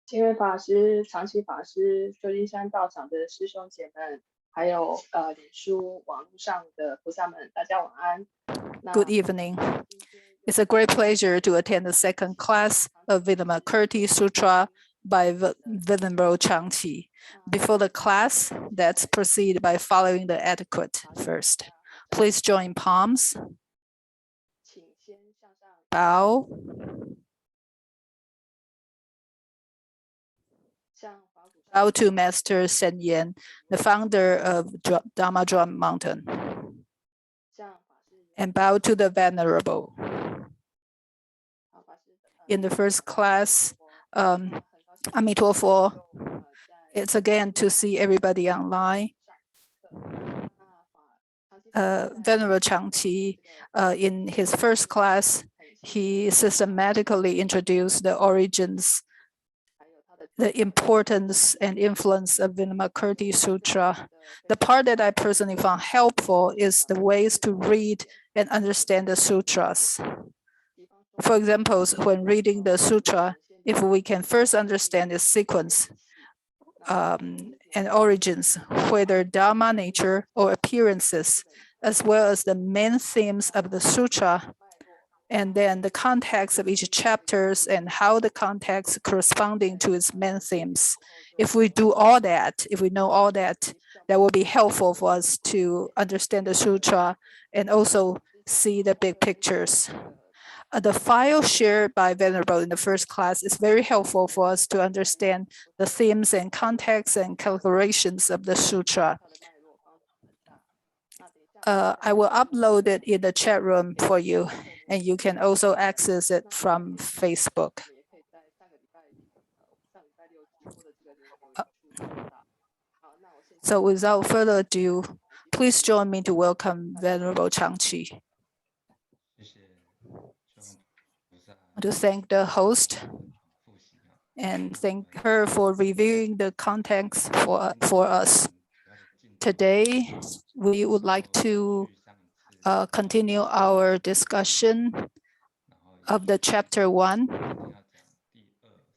清源法师、长期法师、旧金山道场的师兄姐们，还有脸书网络上的菩萨们，大家晚安。Good evening. It's a great pleasure to attend the second class of Vimalakirti Sutra by Venerable Chang. Before the class, let's proceed by following the etiquette first. Please join palms. Bow. Bow to Master Sen Yen, the founder of Dharma Drum Mountain. And bow to the Venerable. In the first class, Amitofo, it's again to see everybody online. Venerable Changqi, in his first class, he systematically introduced the origins, the importance and influence of Vimalakirti Sutra. The part that I personally found helpful is the ways to read and understand the sutras. For example, when reading the sutra, if we can first understand the sequence and origins, whether Dharma nature or appearances, as well as the main themes of the sutra, and then the context of each chapters and how the context corresponding to its main themes. If we do all that, if we know all that, that will be helpful for us to understand the sutra and also see the big pictures. The file shared by Venerable in the first class is very helpful for us to understand the themes and context and calculations of the sutra. I will upload it in the chat room for you, and you can also access it from Facebook. So without further ado, please join me to welcome Venerable Changqi. To thank the host and thank her for reviewing the context for us. Today, we would like to continue our discussion of the chapter 1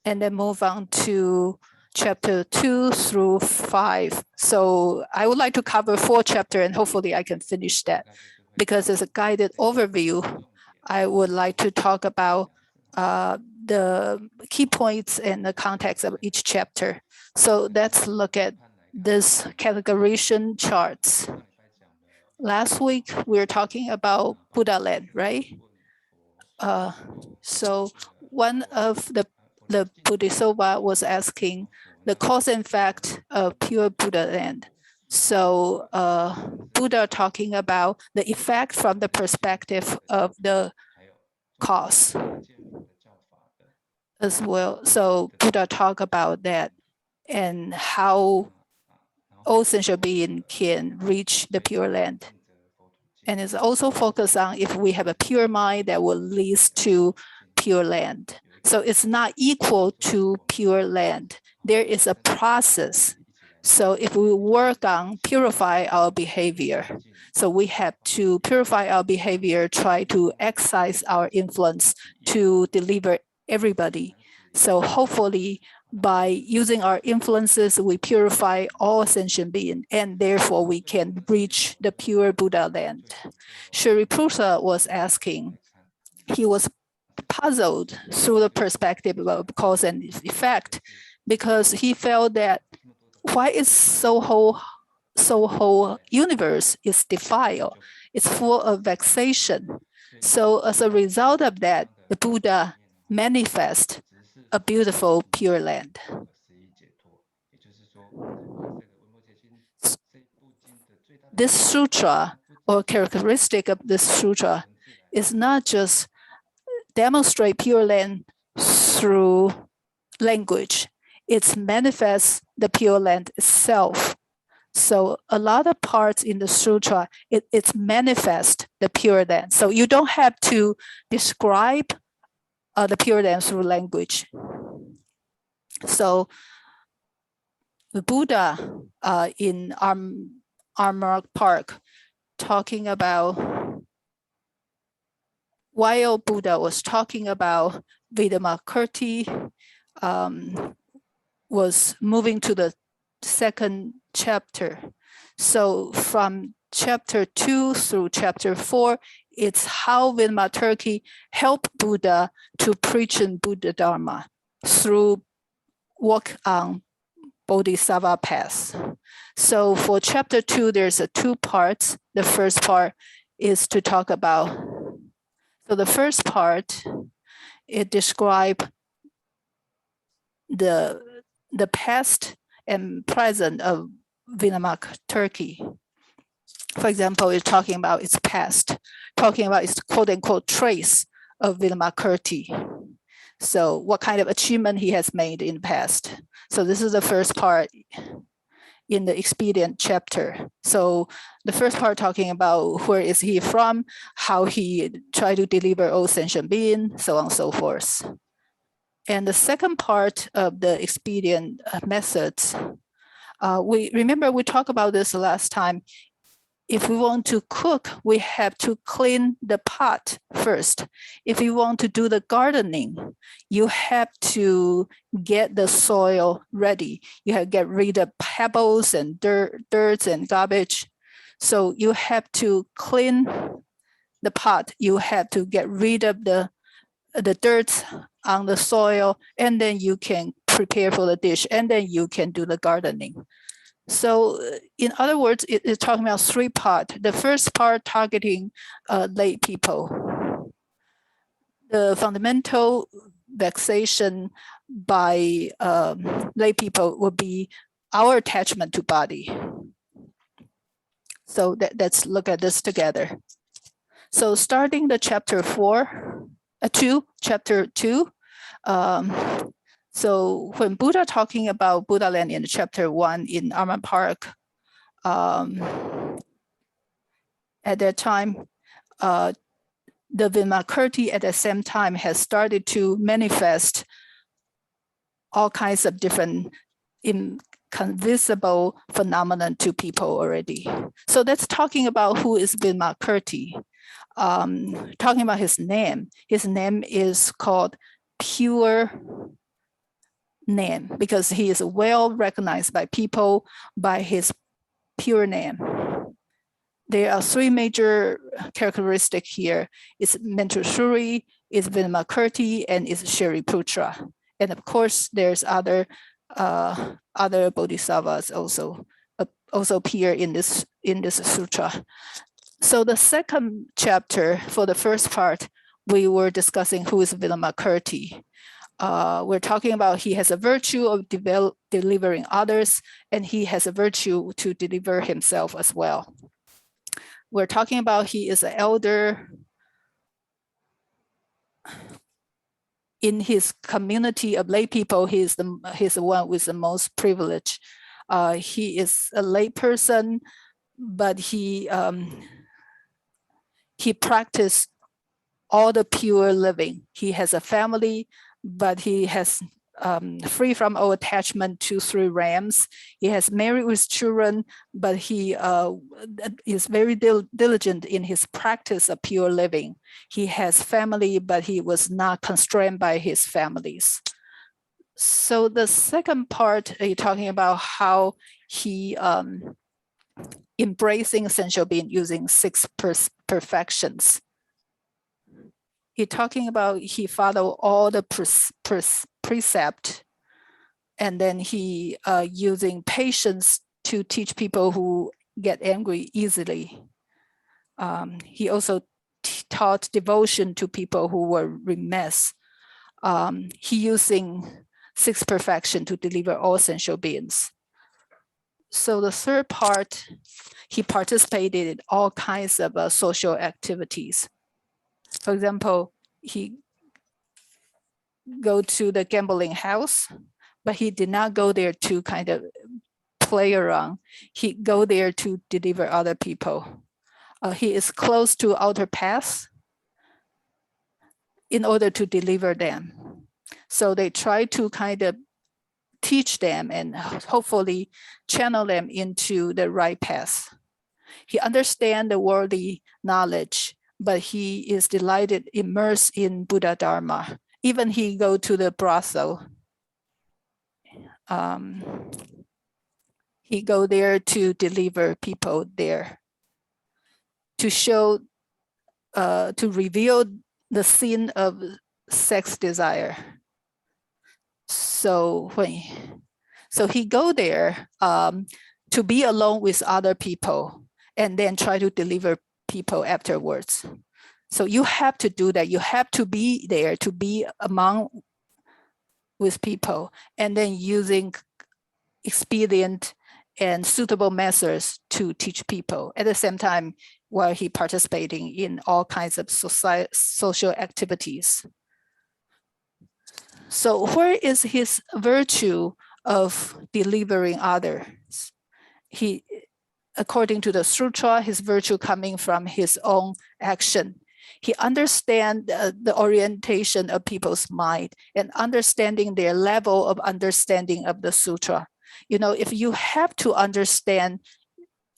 and then move on to chapter 2 through 5. So I would like to cover 4 chapters and hopefully I can finish that. Because as a guided overview, I would like to talk about the key points and the context of each chapter. So let's look at this categorization charts. Last week, we were talking about Buddha land, right? So one of the Bodhisattvas was asking the cause and effect of pure Buddha land. So Buddha talking about the effect from the perspective of the cause as well. So Buddha talk about that and how all sentient beings can reach the pure land. And it's also focused on if we have a pure mind that will lead to pure land. So it's not equal to pure land. There is a process. So if we work on purify our behavior, so we have to purify our behavior, try to exercise our influence to deliver everybody. So hopefully by using our influences, we purify all sentient beings, and therefore we can reach the pure Buddha land. Shariputra was asking, he was puzzled through the perspective of cause and effect, because he felt that why is whole universe is defiled, it's full of vexation. So as a result of that, the Buddha manifest a beautiful pure land. This sutra or characteristic of this sutra is not just demonstrate pure land through language. It manifests the Pure Land itself. So a lot of parts in the sutra, it's manifest the Pure Land. So you don't have to describe the Pure Land through language. So the Buddha in Armor Park talking about, while Buddha was talking about Vimalakirti, was moving to the second chapter. So from chapter 2 through chapter 4, it's how Vimalakirti helped Buddha to preach in Buddha Dharma through walk on Bodhisattva path. So for chapter 2, there's 2 parts. The first part is to talk about, so the first part, it describes the past and present of Vimalakirti. For example, it's talking about its past, talking about its quote-unquote trace of Vimalakirti. So what kind of achievement he has made in the past. So this is the first part in the Expedient chapter. So the first part talking about where is he from, how he tried to deliver all sentient beings, so on and so forth. And the second part of the Expedient methods, we talked about this last time. If we want to cook, we have to clean the pot first. If you want to do the gardening, you have to get the soil ready. You have to get rid of pebbles and dirt and garbage. So you have to clean the pot. You have to get rid of the dirt on the soil, and then you can prepare for the dish, and then you can do the gardening. So in other words, it's talking about 3 parts. The first part targeting lay people. The fundamental vexation by lay people will be our attachment to body. So let's look at this together. So starting the chapter 2. So when Buddha talking about Buddha land in chapter 1 in Armor Park, at that time, the Vimalakirti at the same time has started to manifest all kinds of different invisible phenomena to people already. So that's talking about who is Vimalakirti. Talking about his name. His name is called Pure Name because he is well recognized by people by his pure name. There are 3 major characteristics here. It's Manjushri, it's Vimalakirti, and it's Shariputra. And of course, there's other bodhisattvas also appear in this sutra. So the second chapter, for the first part, we were discussing who is Vimalakirti. We're talking about he has a virtue of delivering others, and he has a virtue to deliver himself as well. We're talking about he is an elder in his community of lay people. He's the one with the most privilege. He is a lay person, but he practiced all the pure living. He has a family, but he has free from all attachment to 3 realms. He has married with children, but he is very diligent in his practice of pure living. He has family, but he was not constrained by his families. So the second part, you're talking about how he embracing essential being using 6 perfections. He's talking about he followed all the precept, and then he using patience to teach people who get angry easily. He also taught devotion to people who were remiss. He using 6 perfection to deliver all essential beings. So the third part, he participated in all kinds of social activities. For example, go to the gambling house, but he did not go there to kind of play around. He go there to deliver other people. He is close to outer paths in order to deliver them. So they try to kind of teach them and hopefully channel them into the right path. He understands the worldly knowledge, but he is delighted, immersed in Buddha Dharma. Even he go to the brothel. He go there to deliver people there, to show, to reveal the sin of sex desire. So he go there to be alone with other people and then try to deliver people afterwards. So you have to do that. You have to be there, to be among with people, and then using expedient and suitable methods to teach people at the same time while he participating in all kinds of social activities. So where is his virtue of delivering others? He, according to the Sutra, his virtue coming from his own action. He understands the orientation of people's mind and understanding their level of understanding of the Sutra. You know, if you have to understand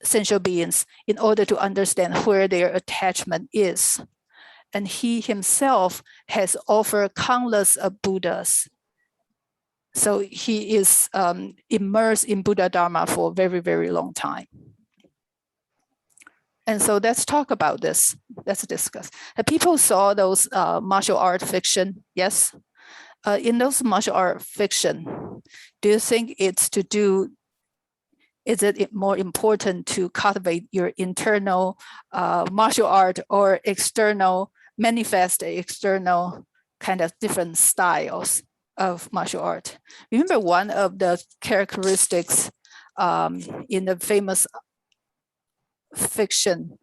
sentient beings in order to understand where their attachment is, and he himself has offered countless of Buddhas. So he is immersed in Buddha Dharma for a very, very long time. And so let's talk about this. Let's discuss. Have people saw those martial art fiction? Yes. In those martial art fiction, do you think it's to do, is it more important to cultivate your internal martial art or external, manifest external kind of different styles of martial art? Remember one of the characteristics in the famous fiction.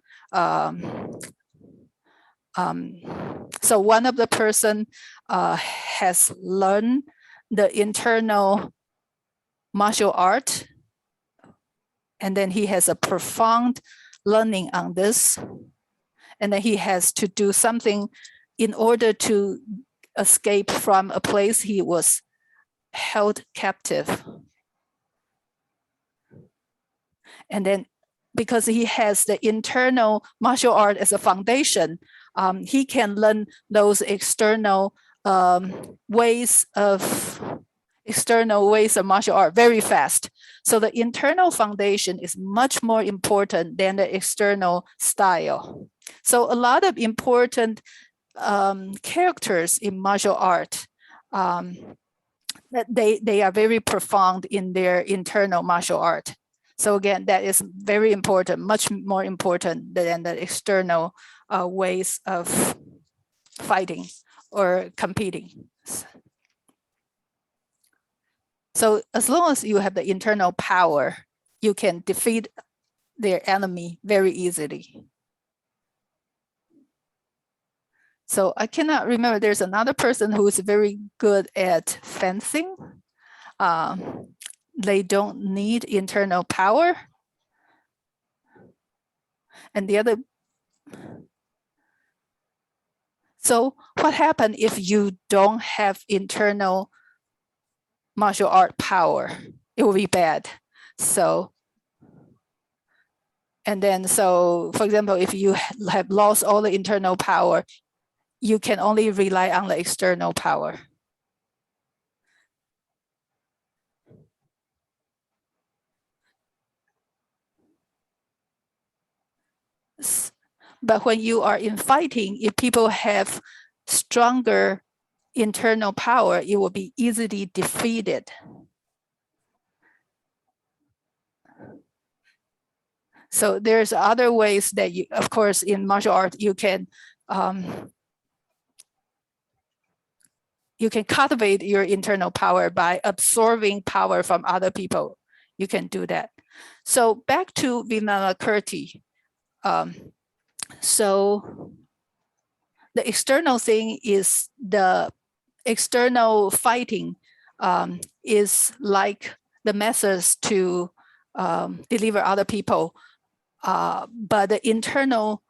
So one of the person has learned the internal martial art, and then he has a profound learning on this, and then he has to do something in order to escape from a place he was held captive. And then because he has the internal martial art as a foundation, he can learn those external ways of martial art very fast. So the internal foundation is much more important than the external style. So a lot of important characters in martial art, that they are very profound in their internal martial art. So again, that is very important, much more important than the external ways of fighting or competing. So as long as you have the internal power, you can defeat their enemy very easily. So I cannot remember, there's another person who is very good at fencing. They don't need internal power. And the other, so what happens if you don't have internal martial art power? It will be bad. So, and then, so for example, if you have lost all the internal power, you can only rely on the external power. But when you are in fighting, if people have stronger internal power, it will be easily defeated. So there's other ways that you, of course, in martial art, you can cultivate your internal power by absorbing power from other people. You can do that. So back to Vimalakirti. So the external thing is the external fighting is like the methods to deliver other people, but the internal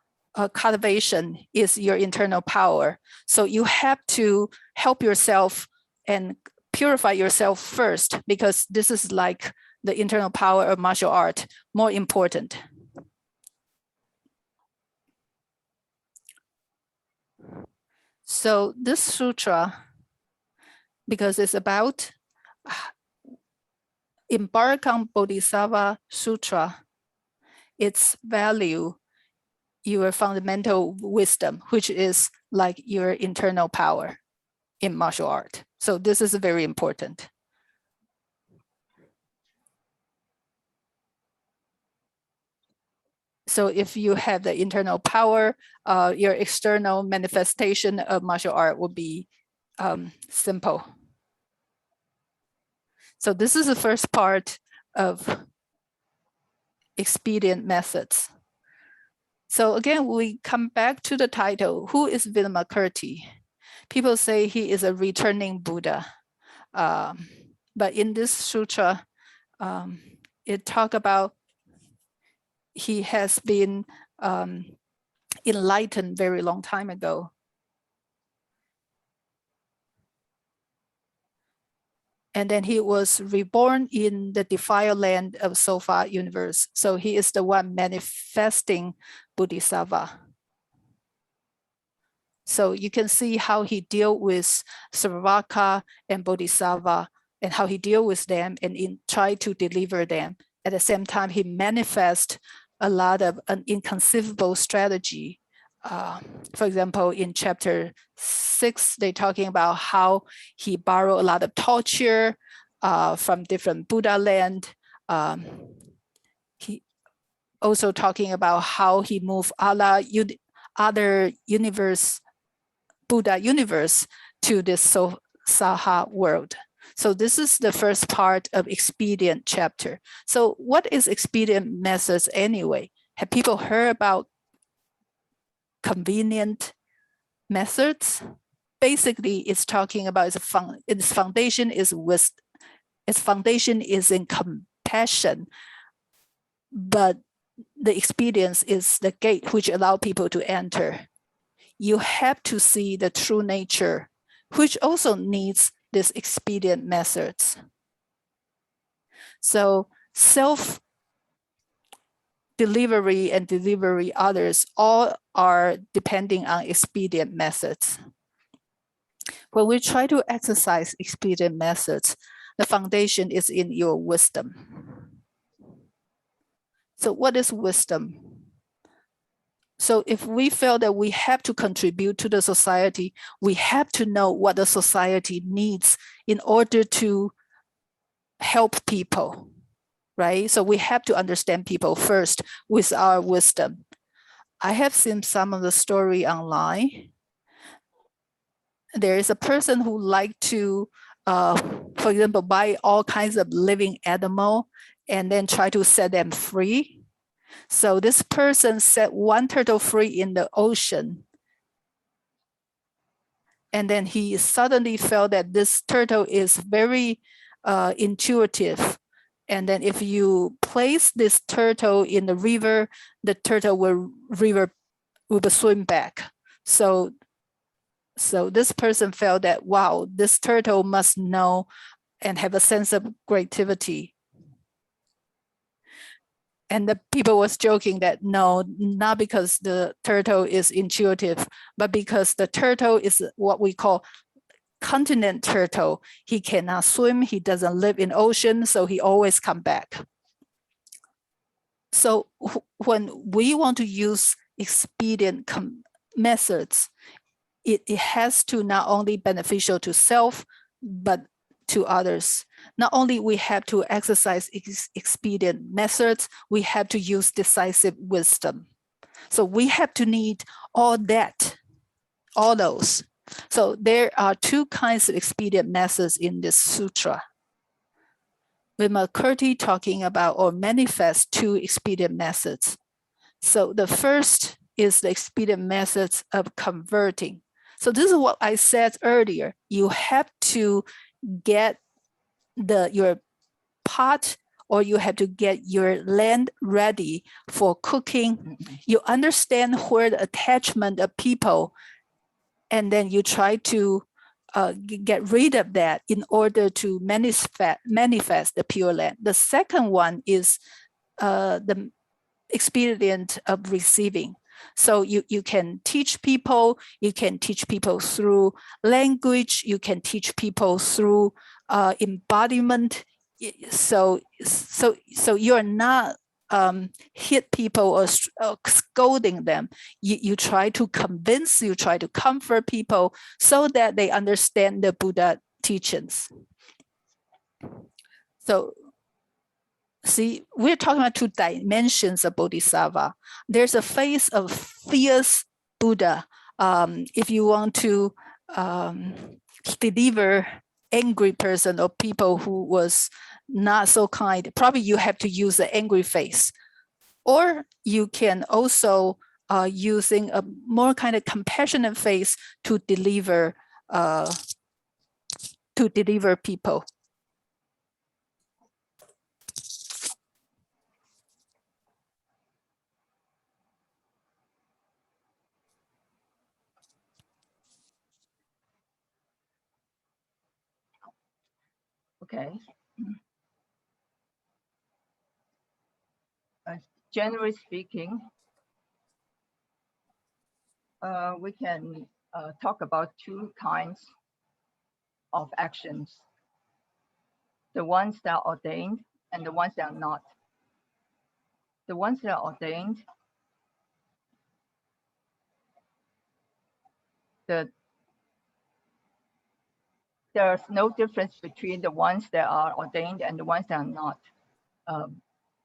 cultivation is your internal power. So you have to help yourself and purify yourself first, because this is like the internal power of martial art, more important. So this sutra, because it's about embark on Bodhisattva Sutra, its value, your fundamental wisdom, which is like your internal power in martial art. So this is very important. So if you have the internal power, your external manifestation of martial art will be simple. So this is the first part of expedient methods. So again, we come back to the title. Who is Vimalakirti? People say he is a returning Buddha. But in this sutra, it talks about he has been enlightened very long time ago. And then he was reborn in the defiled land of Sofa universe. So he is the one manifesting Bodhisattva. So you can see how he dealt with Sarvaka and Bodhisattva, and how he dealt with them and try to deliver them. At the same time, he manifests a lot of an inconceivable strategy. For example, in chapter 6, they're talking about how he borrowed a lot of torture from different Buddha land. He also talking about how he moved other universe, Buddha universe, to this Saha world. So this is the first part of Expedient chapter. So what is expedient methods anyway? Have people heard about convenient methods? Basically, it's talking about its foundation is wisdom. Its foundation is in compassion, but the expedience is the gate which allow people to enter. You have to see the true nature, which also needs this expedient methods. So self-delivery and delivery others all are depending on expedient methods. When we try to exercise expedient methods, the foundation is in your wisdom. So what is wisdom? So if we feel that we have to contribute to the society, we have to know what the society needs in order to help people, right? So we have to understand people first with our wisdom. I have seen some of the story online. There is a person who like to, for example, buy all kinds of living animal and then try to set them free. So this person set one turtle free in the ocean. And then he suddenly felt that this turtle is very intuitive. And then if you place this turtle in the river, the turtle will swim back. So this person felt that, wow, this turtle must know and have a sense of creativity. And the people was joking that no, not because the turtle is intuitive, but because the turtle is what we call continent turtle. He cannot swim, he doesn't live in ocean, so he always come back. So when we want to use expedient methods, it has to not only beneficial to self, but to others. Not only we have to exercise expedient methods, we have to use decisive wisdom. So we have to need all that, all those. So there are two kinds of expedient methods in this sutra. Vimalakirti talking about or manifest two expedient methods. So the first is the expedient methods of converting. So this is what I said earlier. You have to get your pot, or you have to get your land ready for cooking. You understand where the attachment of people, and then you try to get rid of that in order to manifest the Pure Land. The second one is the expedient of receiving. So you can teach people, through language, you can teach people through embodiment. So you're not hit people or scolding them. You try to convince, you try to comfort people so that they understand the Buddha teachings. So see, we're talking about two dimensions of Bodhisattva. There's a phase of fierce Buddha. If you want to deliver angry person or people who was not so kind, probably you have to use the angry face. Or you can also using a more kind of compassionate face to deliver people. Okay. Generally speaking, we can talk about two kinds of actions. The ones that are ordained and the ones that are not. The ones that are ordained, there's no difference between the ones that are ordained and the ones that are not,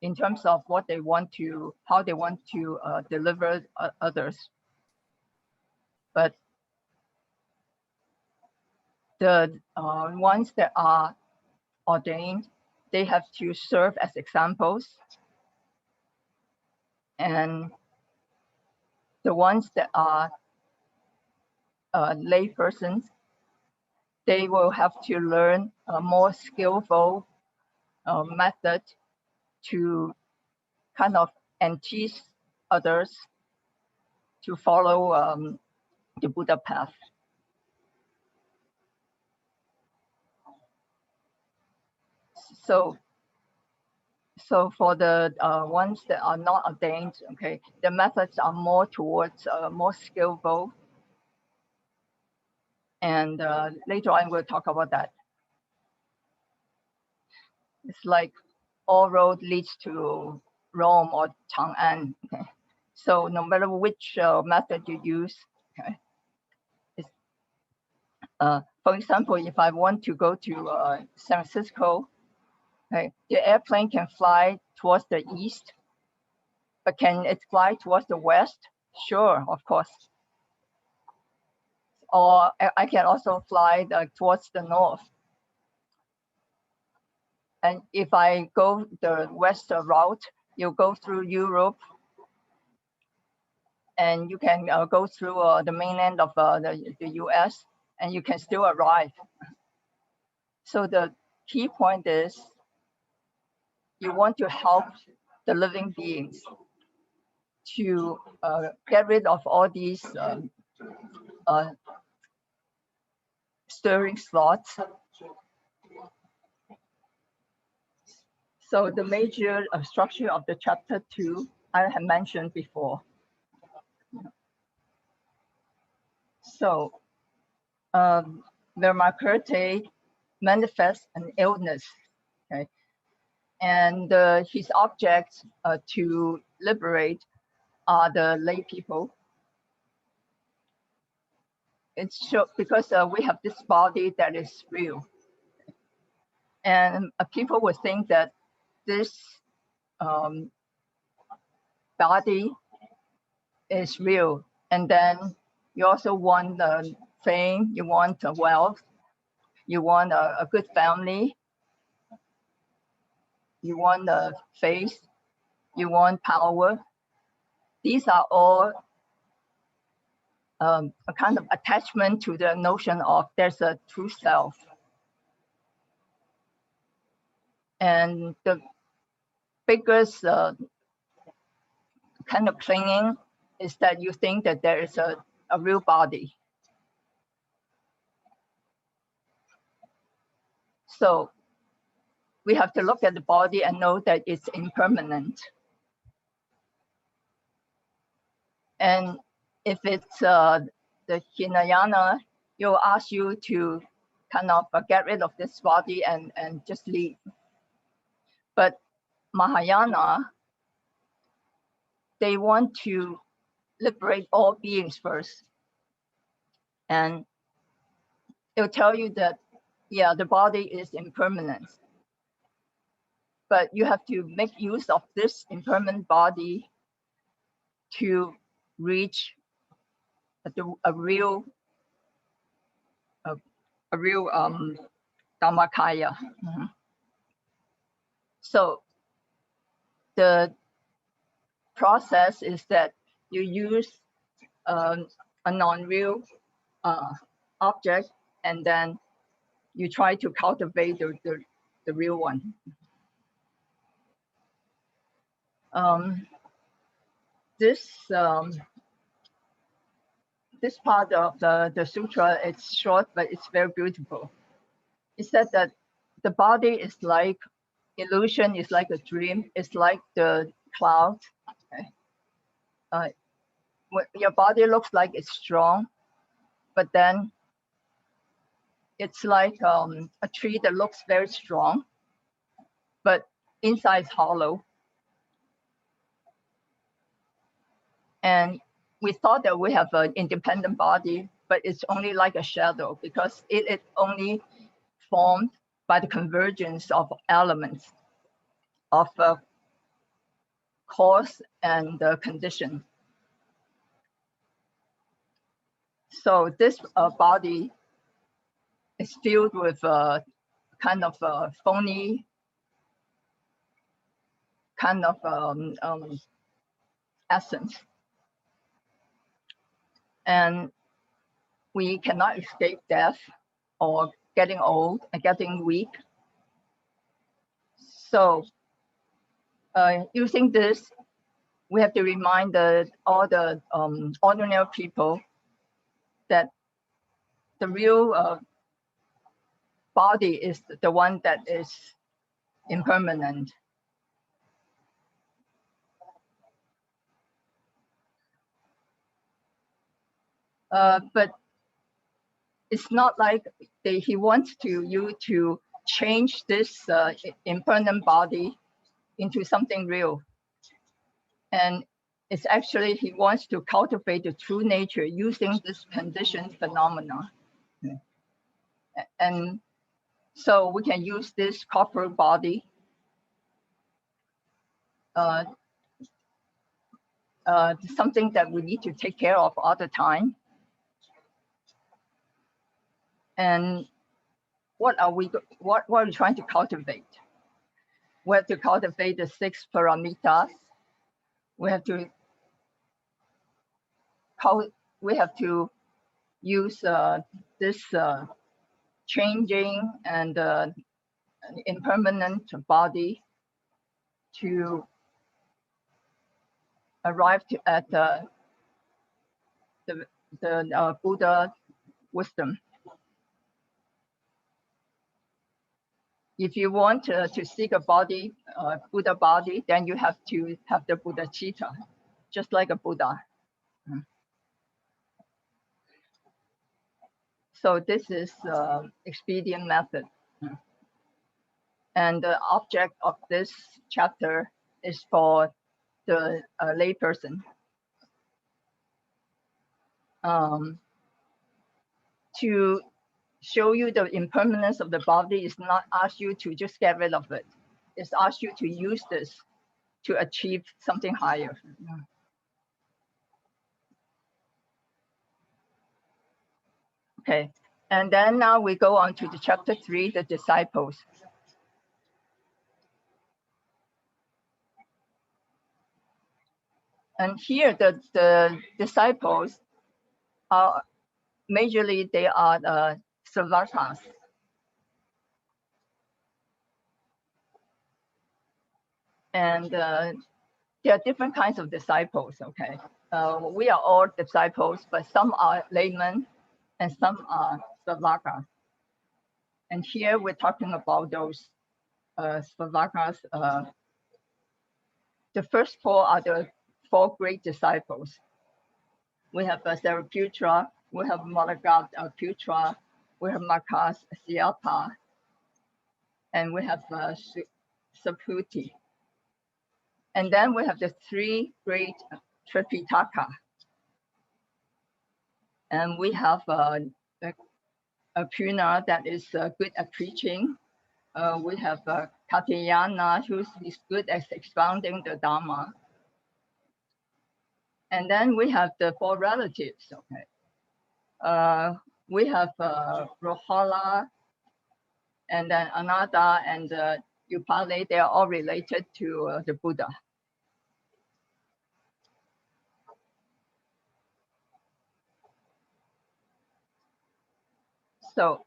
in terms of what they want to, how they want to deliver others. But the ones that are ordained, they have to serve as examples. And the ones that are lay persons, they will have to learn a more skillful method to kind of teach others to follow the Buddha path. So for the ones that are not ordained, okay, the methods are more towards more skillful. And later on, we'll talk about that. It's like all road leads to Rome or Chang. Okay? So no matter which method you use, okay, for example, if I want to go to San Francisco, okay, the airplane can fly towards the east, but can it fly towards the west? Sure, of course. Or I can also fly towards the north. And if I go the west route, you go through Europe, and you can go through the mainland of the US, and you can still arrive. So the key point is you want to help the living beings to get rid of all these stirring thoughts. So the major structure of the chapter 2, I have mentioned before. So Vimalakirti manifests an illness, okay? And his objects to liberate are the lay people. It's because we have this body that is real. And people would think that this body is real. And then you also want fame, you want wealth, you want a good family, you want faith, you want power. These are all a kind of attachment to the notion of there's a true self. And the biggest kind of clinging is that you think that there is a real body. So we have to look at the body and know that it's impermanent. And if it's the Hinayana, you'll ask you to kind of get rid of this body and just leave. But Mahayana, they want to liberate all beings first. And it'll tell you that, yeah, the body is impermanent. But you have to make use of this impermanent body to reach a real Dhammakaya. So the process is that you use a non-real object, and then you try to cultivate the real one. This part of the sutra, it's short, but it's very beautiful. It said that the body is like illusion, is like a dream, it's like the cloud. Okay? Your body looks like it's strong, but then it's like a tree that looks very strong, but inside is hollow. And we thought that we have an independent body, but it's only like a shadow because it only formed by the convergence of elements of cause and condition. So this body is filled with kind of phony kind of essence. And we cannot escape death or getting old and getting weak. So using this, we have to remind all the ordinary people that the real body is the one that is impermanent. But it's not like he wants you to change this impermanent body into something real. And it's actually, he wants to cultivate the true nature using this conditioned phenomena. And so we can use this corporal body something that we need to take care of all the time. And what are we trying to cultivate? We have to cultivate the 6 paramitas. We have to use this changing and impermanent body to arrive at the Buddha wisdom. If you want to seek a body, Buddha body, then you have to have the Buddha Chitta, just like a Buddha. So this is expedient method. And the object of this chapter is for the layperson. To show you the impermanence of the body is not ask you to just get rid of it. It's ask you to use this to achieve something higher. Okay, and then now we go on to the chapter 3, the disciples. And here the disciples are majorly they are Savakas. And there are different kinds of disciples, okay? We are all disciples, but some are laymen and some are Savakas. And here we're talking about those Savakas. The first four are the four great disciples. We have Sariputta, we have Vimalakirti, we have Marcus, and we have Subjugate. And then we have the three great Tripitaka. And we have a Puna that is good at preaching. We have Katyayana, who's good at expounding the Dharma. And then we have the four relatives, okay? We have Rohala, and then Ananda and Upali, they are all related to the Buddha. So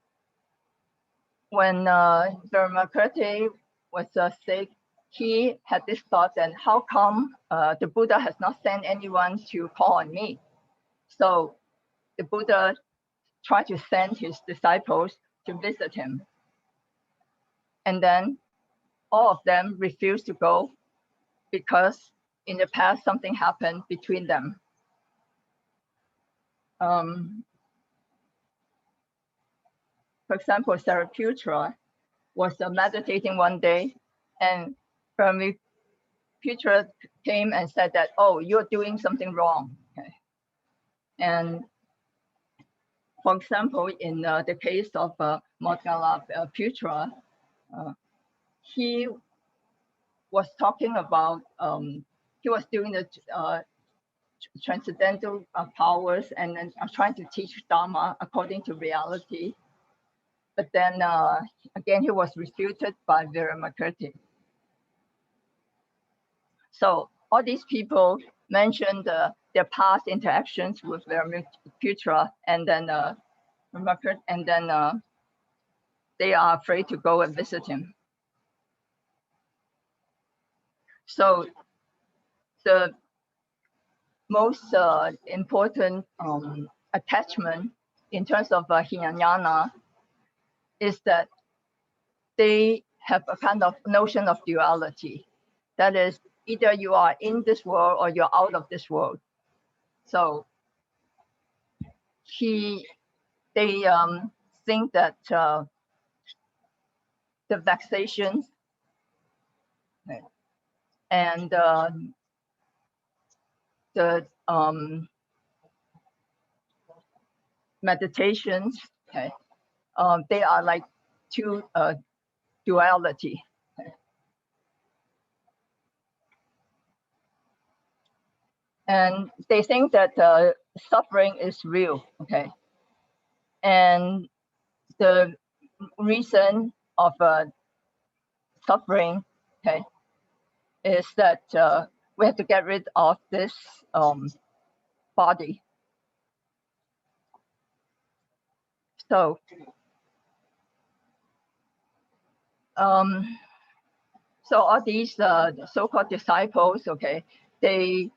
when Vimalakirti was sick, he had this thought that how come the Buddha has not sent anyone to call on me? So the Buddha tried to send his disciples to visit him. And then all of them refused to go because in the past something happened between them. For example, Sariputta was meditating one day, and Vimalakirti came and said that, oh, you're doing something wrong. Okay. And for example, in the case of Vimalakirti, he was talking about, he was doing the transcendental powers and then trying to teach Dharma according to reality. But then again, he was refuted by Vimalakirti. So all these people mentioned their past interactions with Vimalakirti, and then they are afraid to go and visit him. So the most important attachment in terms of Hinayana is that they have a kind of notion of duality. That is, either you are in this world or you're out of this world. So they think that the vexations and the meditations, okay, they are like two duality. Okay. And they think that suffering is real, okay? And the reason of suffering, okay, is that we have to get rid of this body. So, so all these so-called disciples, okay, they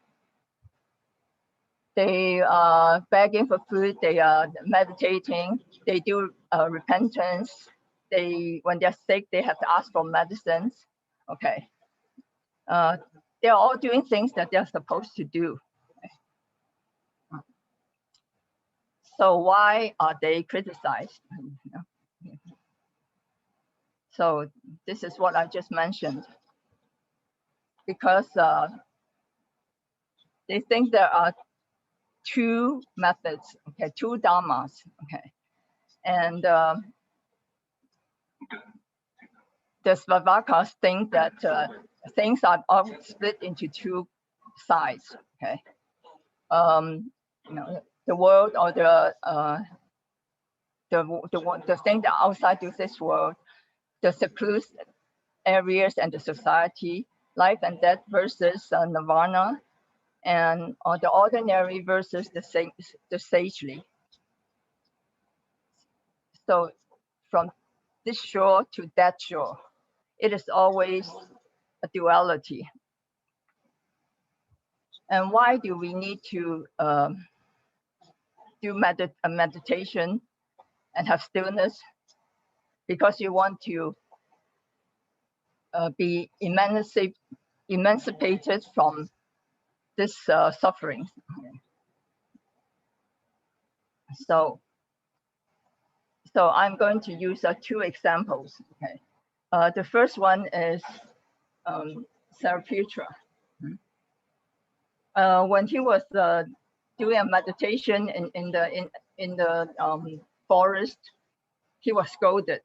are begging for food, they are meditating, they do repentance, when they're sick, they have to ask for medicines, okay. They're all doing things that they're supposed to do. So why are they criticized? So this is what I just mentioned. Because they think there are two methods, okay, two dharmas, okay. And the Svavarkas think that things are all split into two sides, okay. You know, the world or the thing that outside of this world, the secluded areas and the society, life and death versus nirvana, and the ordinary versus the sagely. So from this shore to that shore, it is always a duality. And why do we need to do meditation and have stillness? Because you want to be emancipated from this suffering. So I'm going to use 2 examples. Okay, the first one is Zarathustra. When he was doing a meditation in the forest, he was scolded,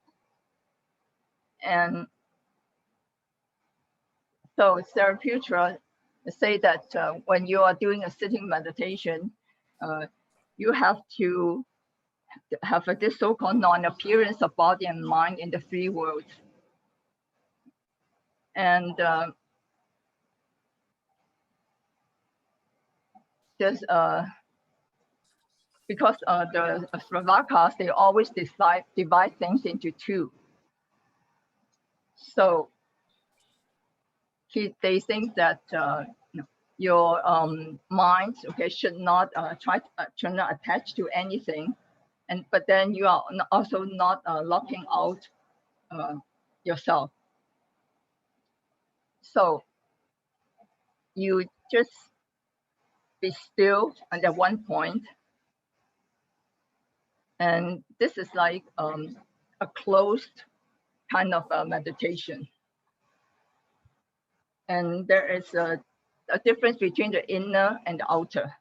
and so Zarathustra say that when you are doing a sitting meditation, you have to have this so-called non-appearance of body and mind in the 3 worlds. And there's because the Sravakas, they always divide things into 2. So they think that your mind, okay, should not should not attach to anything, but then you are also not locking out yourself. So you just be still at one point, and this is like a closed kind of meditation. And there is a difference between the inner and the outer.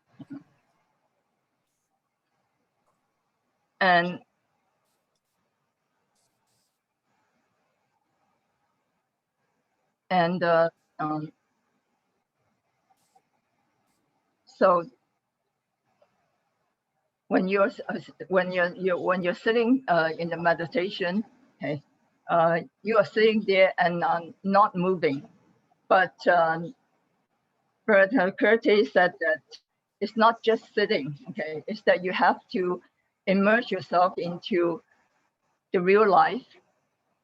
And so when you're sitting in the meditation, okay, you are sitting there and not moving. But Vimalakirti said that it's not just sitting, okay, it's that you have to immerse yourself into the real life,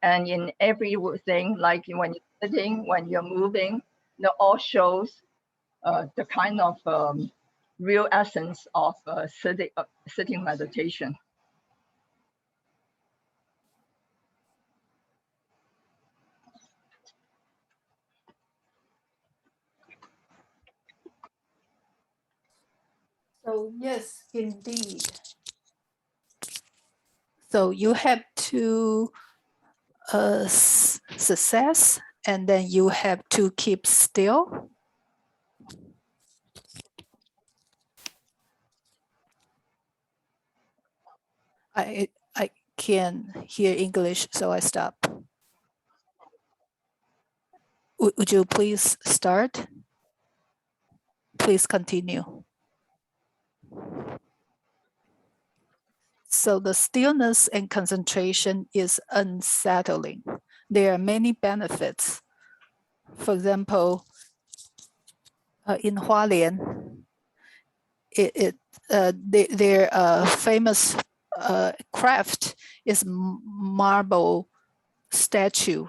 and in everything, like when you're sitting, when you're moving, it all shows the kind of real essence of sitting meditation. So yes, indeed. So you have to success, and then you have to keep still. I can't hear English, so I stop. Would you please start? Please continue. So the stillness and concentration is unsettling. There are many benefits. For example, in Hualien, their famous craft is marble statue.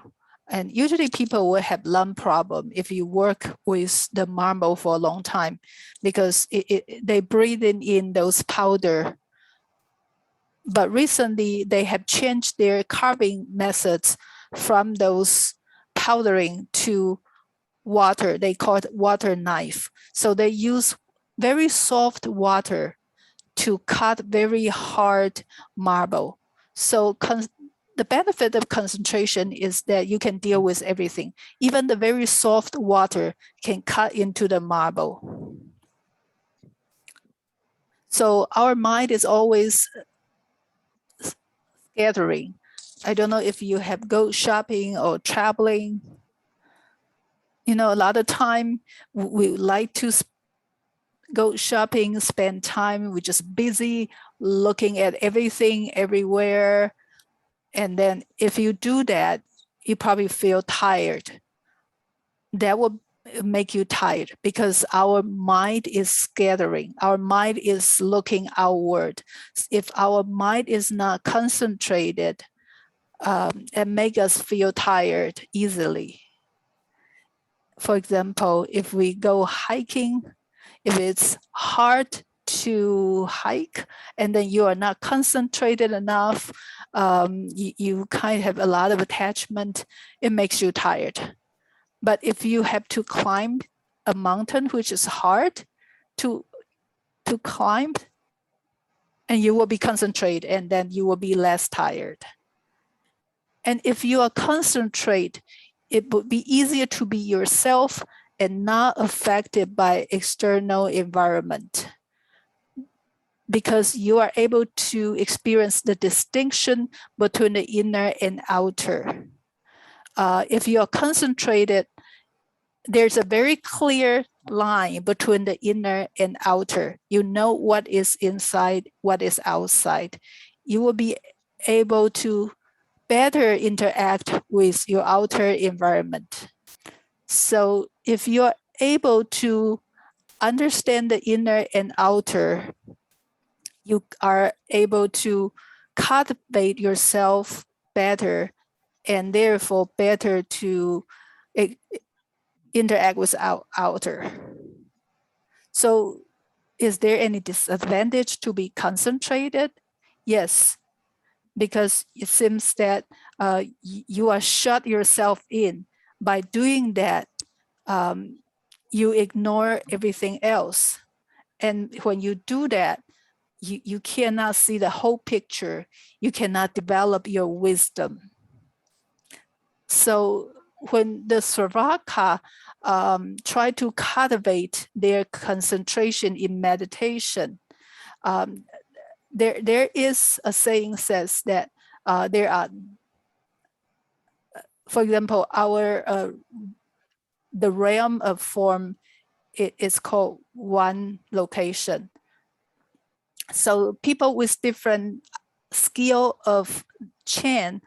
And usually people will have lung problem if you work with the marble for a long time, because they breathe in those powder. But recently they have changed their carving methods from those powdering to water. They call it water knife. So they use very soft water to cut very hard marble. So the benefit of concentration is that you can deal with everything. Even the very soft water can cut into the marble. So our mind is always scattering. I don't know if you have go shopping or traveling. You know, a lot of time we like to go shopping, spend time. We're just busy looking at everything everywhere. And then if you do that, you probably feel tired. That will make you tired because our mind is scattering. Our mind is looking outward. If our mind is not concentrated, it makes us feel tired easily. For example, if we go hiking, if it's hard to hike and then you are not concentrated enough, you kind of have a lot of attachment, it makes you tired. But if you have to climb a mountain, which is hard to climb, and you will be concentrated and then you will be less tired. And if you are concentrated, it would be easier to be yourself and not affected by external environment, because you are able to experience the distinction between the inner and outer. If you are concentrated, there's a very clear line between the inner and outer. You know what is inside, what is outside. You will be able to better interact with your outer environment. So if you're able to understand the inner and outer, you are able to cultivate yourself better and therefore better to interact with outer. So is there any disadvantage to be concentrated? Yes, because it seems that you are shut yourself in. By doing that, you ignore everything else. And when you do that, you cannot see the whole picture. You cannot develop your wisdom. So when the Sravaka try to cultivate their concentration in meditation, there is a saying says that there are, for example, the realm of form is called one location. So people with different skill of Chang,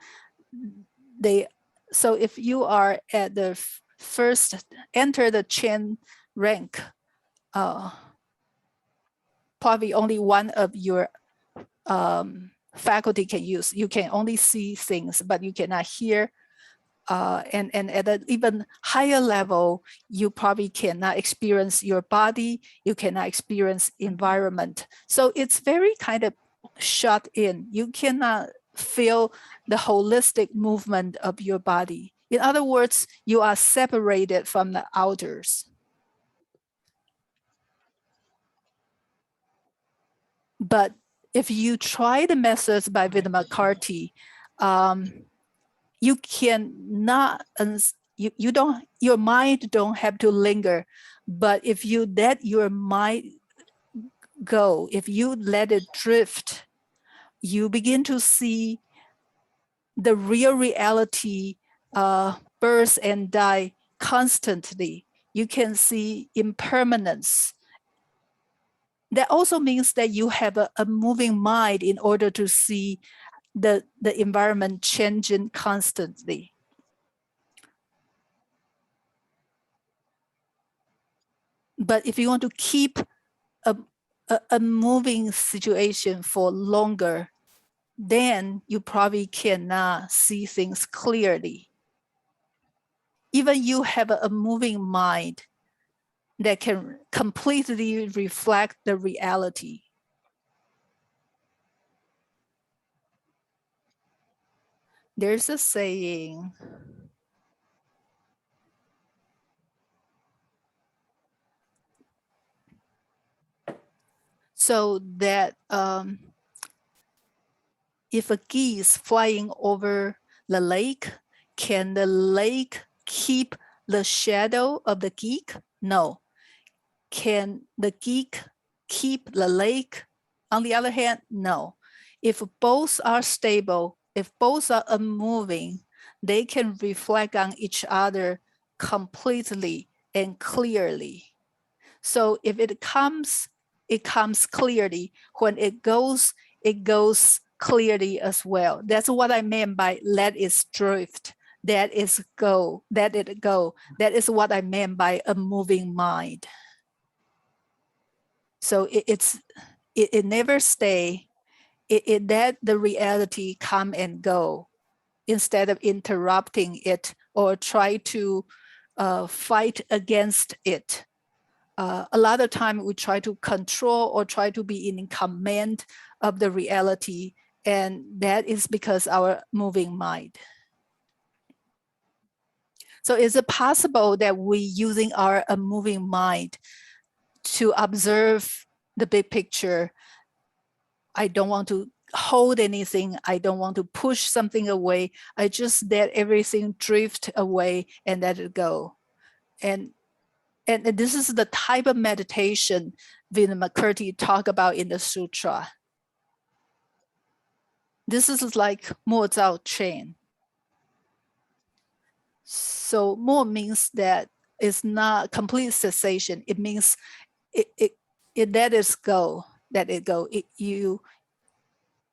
so if you are at the first, enter the Chang rank, probably only one of your faculty can use. You can only see things, but you cannot hear. And at an even higher level, you probably cannot experience your body, you cannot experience environment. So it's very kind of shut in. You cannot feel the holistic movement of your body. In other words, you are separated from the outers. But if you try the methods by Vimalakirti, you cannot, you don't, your mind don't have to linger. But if you let your mind go, if you let it drift, you begin to see the real reality birth and die constantly. You can see impermanence. That also means that you have a moving mind in order to see the environment changing constantly. But if you want to keep a moving situation for longer, then you probably cannot see things clearly. Even you have a moving mind that can completely reflect the reality. There's a saying, so that if a geese flying over the lake, can the lake keep the shadow of the geek? No. Can the geek keep the lake? On the other hand, no. If both are stable, if both are unmoving, they can reflect on each other completely and clearly. So if it comes clearly. When it goes clearly as well. That's what I meant by let it drift. that is go, let it go. That is what I meant by a moving mind. So it never stay. It let the reality come and go instead of interrupting it or try to fight against it. A lot of time we try to control or try to be in command of the reality, and that is because our moving mind. So is it possible that we using our moving mind to observe the big picture? I don't want to hold anything. I don't want to push something away. I just let everything drift away and let it go. And this is the type of meditation Vimalakirti talk about in the Sutra. This is like Mo Zhao Chen. So Mo means that it's not complete cessation. It means it let it go, let it go.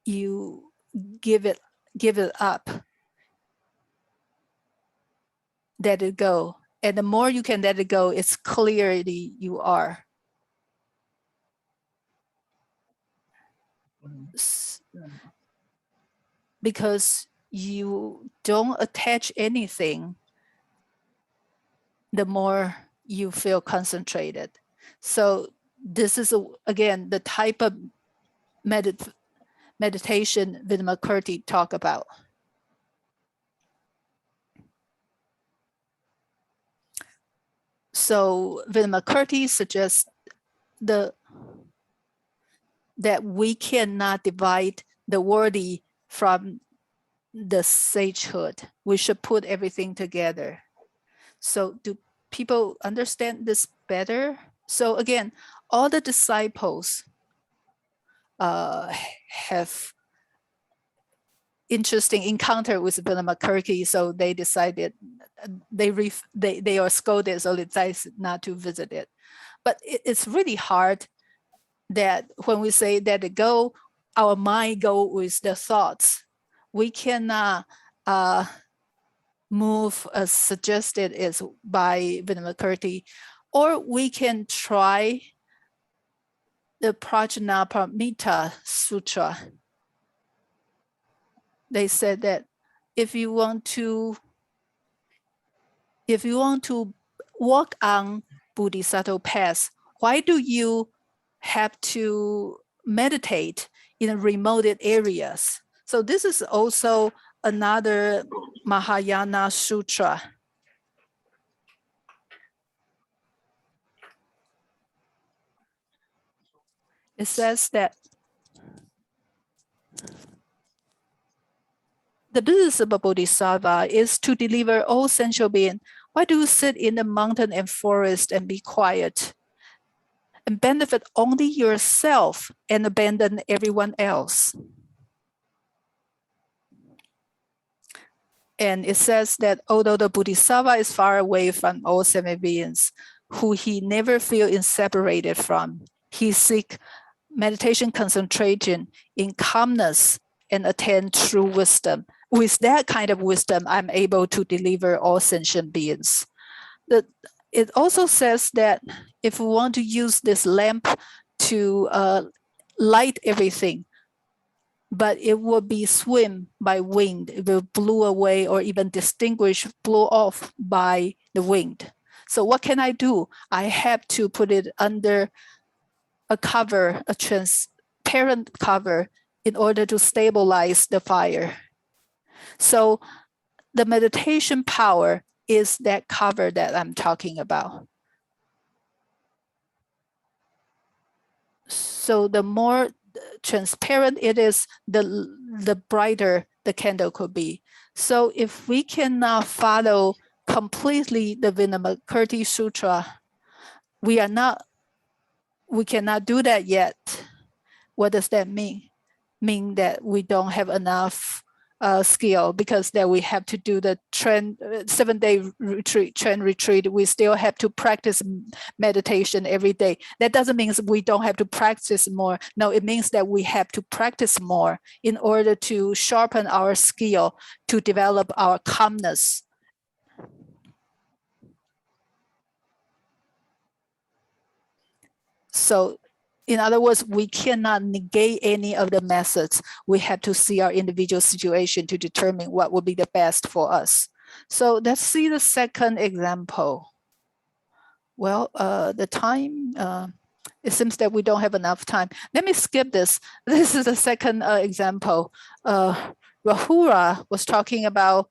You give it up, let it go. And the more you can let it go, it's clearly you are. Because you don't attach anything, the more you feel concentrated. So this is, again, the type of meditation Vimalakirti talk about. So Vimalakirti suggests that we cannot divide the worthy from the sagehood. We should put everything together. So do people understand this better? So again, all the disciples have interesting encounter with Vimalakirti, so they decided they are scolded, so they decided not to visit it. But it's really hard that when we say that it go, our mind go with the thoughts. We cannot move as suggested is by Vimalakirti, or we can try the Prajnaparamita Sutra. They said that if you want to walk on Bodhisattva path, why do you have to meditate in remote areas? So this is also another Mahayana Sutra. It says that the business of a Bodhisattva is to deliver all sentient beings. Why do you sit in the mountain and forest and be quiet and benefit only yourself and abandon everyone else? And it says that although the Bodhisattva is far away from all sentient beings, who he never feels separated from, he seeks meditation concentration in calmness and attain true wisdom. With that kind of wisdom, I'm able to deliver all sentient beings. It also says that if we want to use this lamp to light everything, but it will be swim by wind, it will blow away or even blow off by the wind. So what can I do? I have to put it under a cover, a transparent cover, in order to stabilize the fire. So the meditation power is that cover that I'm talking about. So the more transparent it is, the brighter the candle could be. So if we cannot follow completely the Vimalakirti Sutra, we cannot do that yet. What does that mean? Mean that we don't have enough skill, because that we have to do the 7-day retreat, Chang retreat. We still have to practice meditation every day. That doesn't mean we don't have to practice more. No, it means that we have to practice more in order to sharpen our skill, to develop our calmness. So in other words, we cannot negate any of the methods. We have to see our individual situation to determine what will be the best for us. So let's see the second example. Well, the time, it seems that we don't have enough time. Let me skip this. This is the second example. Rahura was talking about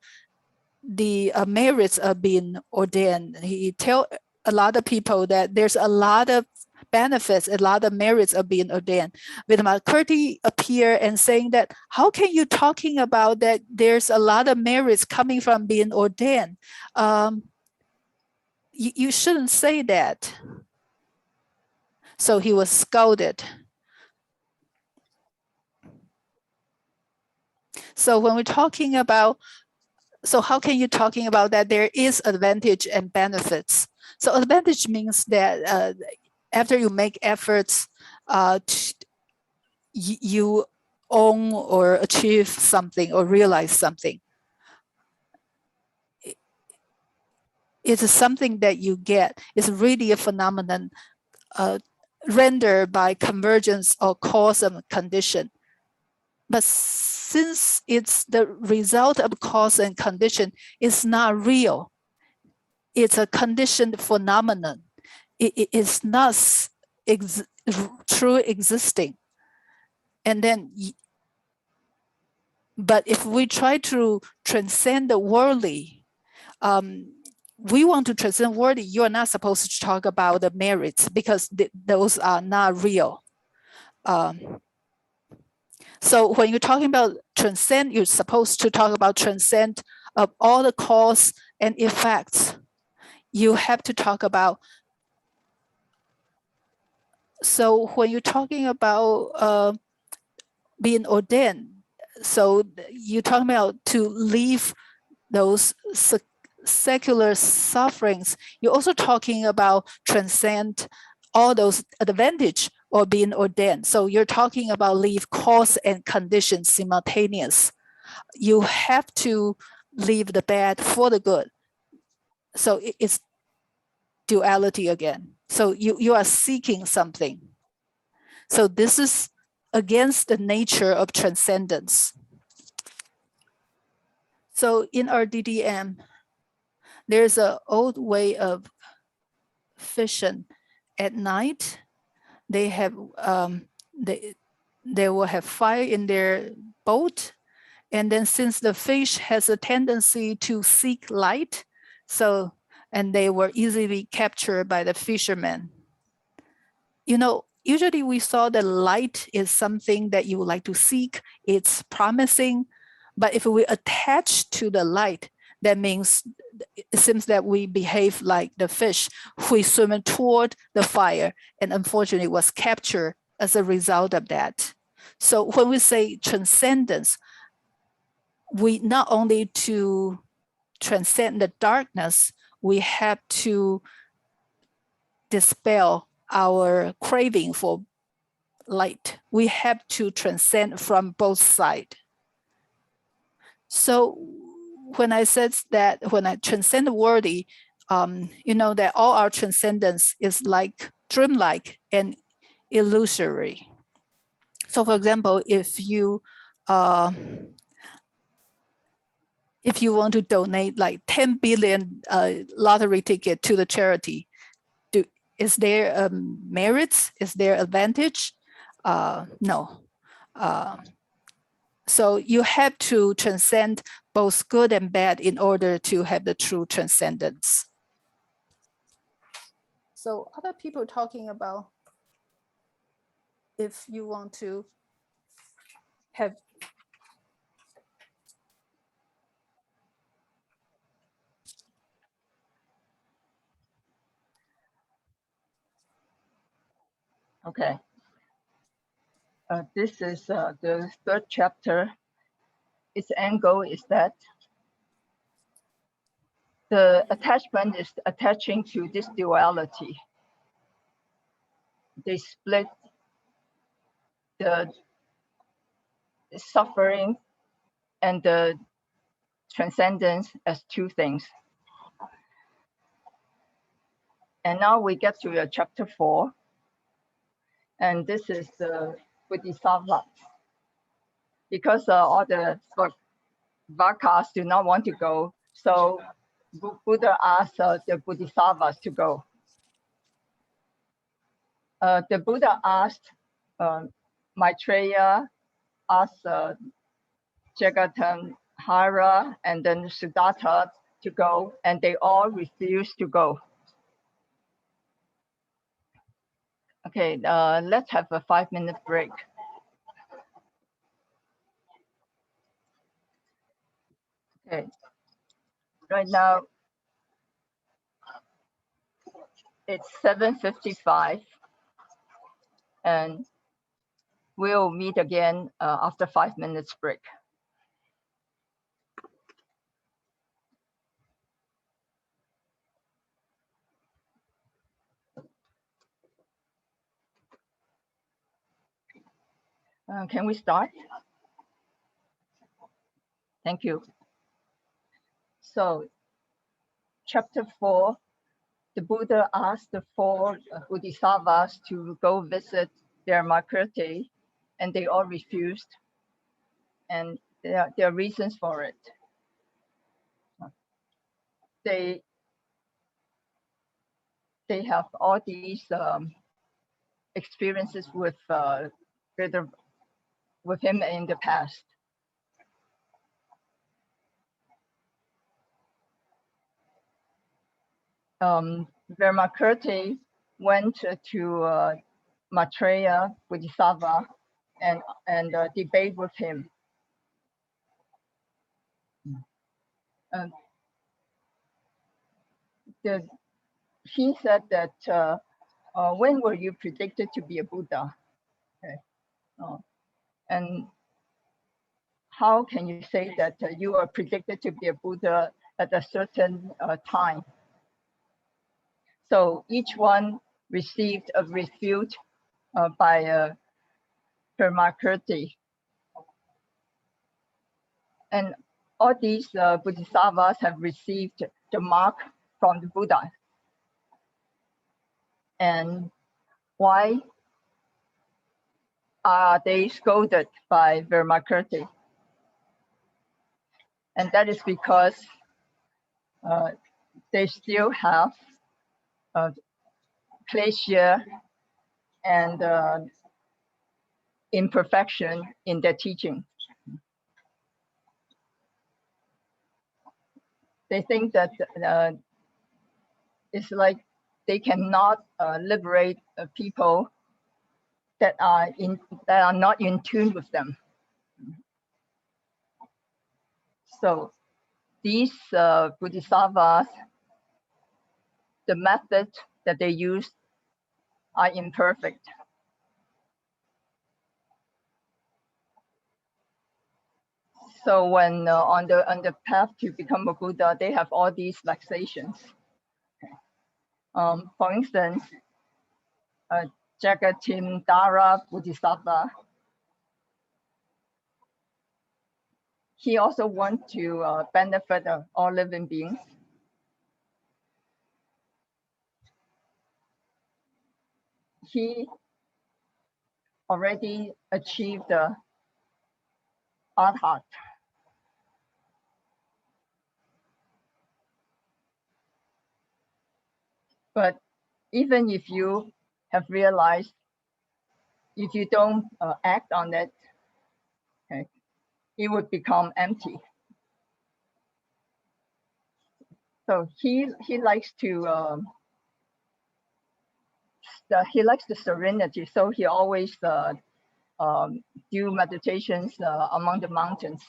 the merits of being ordained. He tell a lot of people that there's a lot of benefits, a lot of merits of being ordained. Vimalakirti appear and saying that, how can you talking about that there's a lot of merits coming from being ordained? You shouldn't say that. So he was scolded. So when we're talking about, so how can you talking about that there is advantage and benefits? So advantage means that after you make efforts, you own or achieve something or realize something. It's something that you get. It's really a phenomenon rendered by convergence or cause and condition. But since it's the result of cause and condition, it's not real. It's a conditioned phenomenon. It is not true existing. And then, but if we try to transcend the worldly, we want to transcend worldly, you are not supposed to talk about the merits because those are not real. So when you're talking about transcend, you're supposed to talk about transcend of all the cause and effects. You have to talk about, so when you're talking about being ordained, so you're talking about to leave those secular sufferings. You're also talking about transcend all those advantage or being ordained. So you're talking about leave cause and condition simultaneous. You have to leave the bad for the good. So it's duality again. So you are seeking something. So this is against the nature of transcendence. So in our DDM, there's an old way of fishing. At night, they have they will have fire in their boat, and then since the fish has a tendency to seek light, so and they were easily captured by the fishermen. You know, usually we saw that light is something that you would like to seek. It's promising, but if we attach to the light, that means it seems that we behave like the fish. We swim toward the fire and unfortunately was captured as a result of that. So when we say transcendence, we not only to transcend the darkness, we have to dispel our craving for light. We have to transcend from both sides. So when I said that, when I transcend the worldly, you know that all our transcendence is like dreamlike and illusory. So for example, if you want to donate like 10 billion lottery ticket to the charity, is there merits? Is there advantage? No. So you have to transcend both good and bad in order to have the true transcendence. So other people talking about if you want to have Okay. This is the third chapter. its end goal is that the attachment is attaching to this duality. They split the suffering and the transcendence as two things. And now we get to chapter 4. And this is the Bodhisattvas. Because all the Vakas do not want to go, so Buddha asked the Bodhisattvas to go. The Buddha asked Maitreya, asked Jagatanhara, and then Siddhartha to go, and they all refused to go. Okay, let's have a 5-minute break. Okay, right now it's 7:55, and we'll meet again after 5 minutes break. Can we start? Thank you. So, chapter 4, the Buddha asked the 4 Bodhisattvas to go visit Vimalakirti, and they all refused. And there are reasons for it. They have all these experiences with him in the past. Vimalakirti went to Maitreya Bodhisattva and debate with him. He said that when were you predicted to be a Buddha? Okay. And how can you say that you are predicted to be a Buddha at a certain time? So each one received a refute by Vimalakirti. And all these Bodhisattvas have received the mark from the Buddha. And why are they scolded by Vimalakirti? And that is because they still have pleasure and imperfection in their teaching. They think that it's like they cannot liberate people that are not in tune with them. So these Bodhisattvas, the methods that they use are imperfect. So when on the path to become a Buddha, they have all these vexations. For instance, Jagatanhara Bodhisattva, he also wants to benefit all living beings. He already achieved the arhat. But even if you have realized, if you don't act on it, okay, it would become empty. So he likes to he likes the serenity. So he always do meditations among the mountains.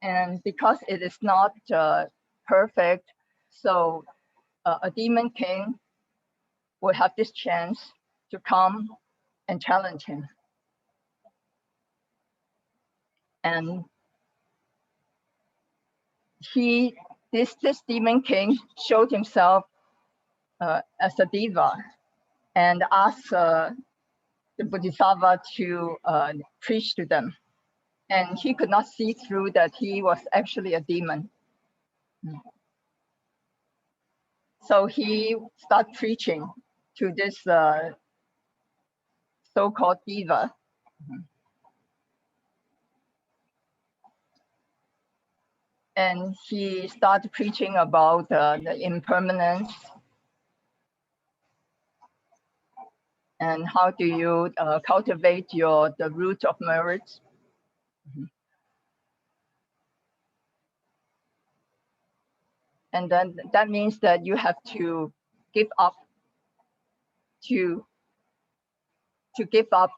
And because it is not perfect, so a demon king will have this chance to come and challenge him. And this demon king showed himself as a diva and asked the Bodhisattva to preach to them. And he could not see through that he was actually a demon. So he started preaching to this so-called diva. And he started preaching about the impermanence and how do you cultivate the root of merit. And then that means that you have to give up to give up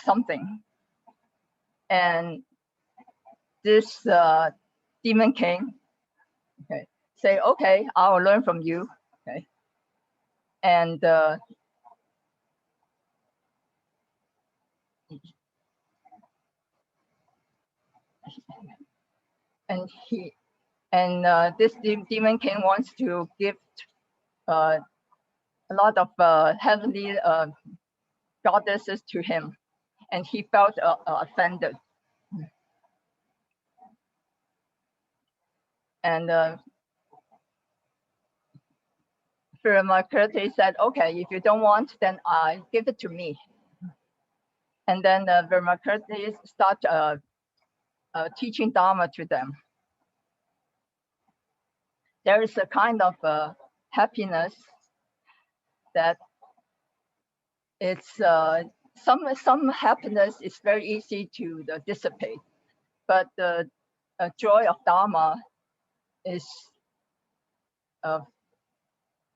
something. And this demon king, okay, say, okay, I will learn from you, okay, and this demon king wants to give a lot of heavenly goddesses to him, and he felt offended. And Vimalakirti said, okay, if you don't want, then give it to me. And then Vimalakirti start teaching Dharma to them. There is a kind of happiness that it's some happiness is very easy to dissipate, but the joy of Dharma is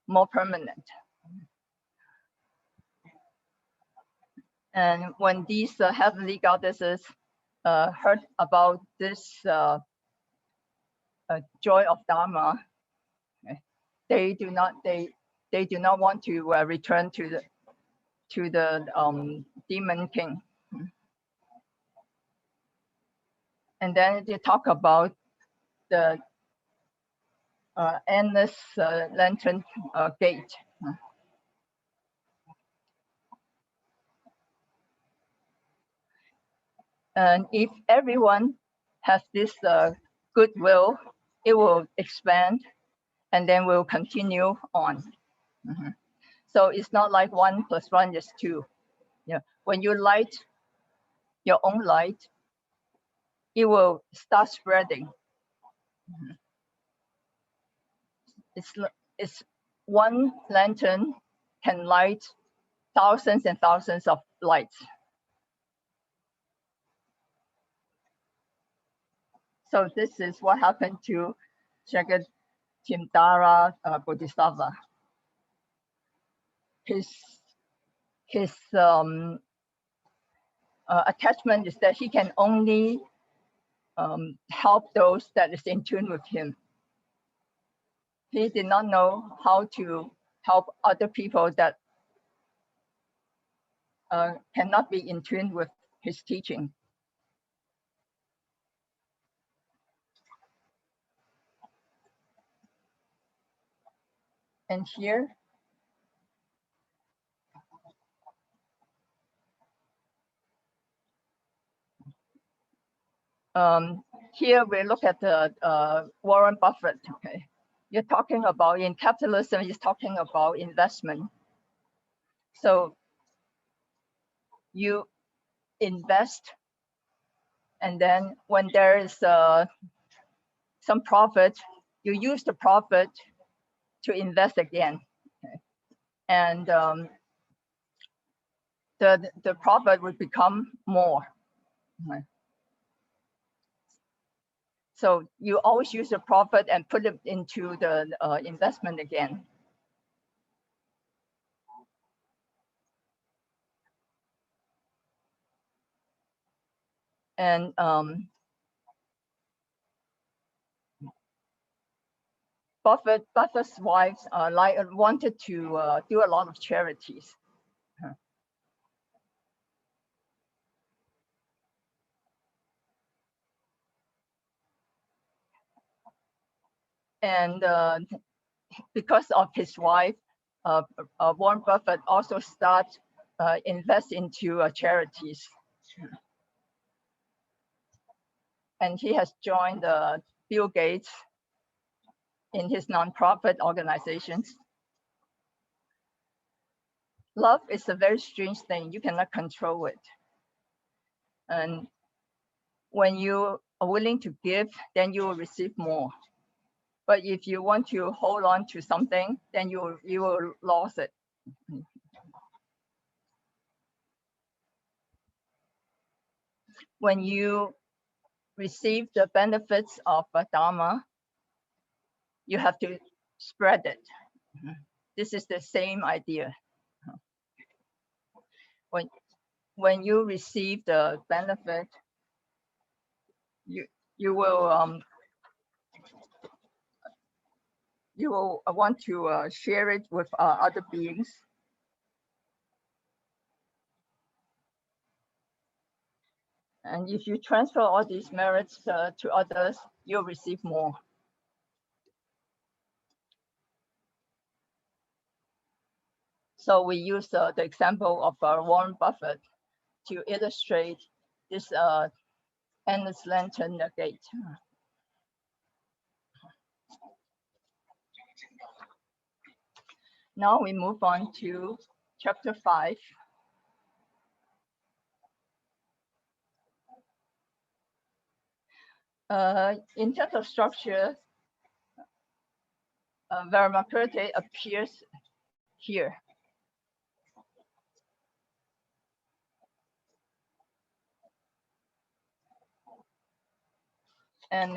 more permanent. And when these heavenly goddesses heard about this joy of Dharma, they do not want to return to the demon king. And then they talk about the endless lantern gate. And if everyone has this goodwill, it will expand and then will continue on. So it's not like 1 + 1 is 2. Yeah, when you light your own light, it will start spreading. It's one lantern can light thousands and thousands of lights. So this is what happened to Shagadhimdara Bodhisattva. His attachment is that he can only help those that is in tune with him. He did not know how to help other people that cannot be in tune with his teaching. And here, here we look at the Warren Buffett. Okay, you're talking about in capitalism. He's talking about investment. So you invest, and then when there is some profit, you use the profit to invest again. Okay. And the profit would become more. Okay. So you always use the profit and put it into the investment again. And Buffett's wives wanted to do a lot of charities. And because of his wife, Warren Buffett also invest into charities. And he has joined Bill Gates in his nonprofit organizations. Love is a very strange thing. You cannot control it. And when you are willing to give, then you will receive more. But if you want to hold on to something, then you will lose it. When you receive the benefits of Dharma, you have to spread it. This is the same idea. When you receive the benefit, you will want to share it with other beings. And if you transfer all these merits to others, you'll receive more. So we use the example of Warren Buffett to illustrate this endless lantern gate. Now we move on to chapter 5. In terms of structure, Vimalakirti appears here. And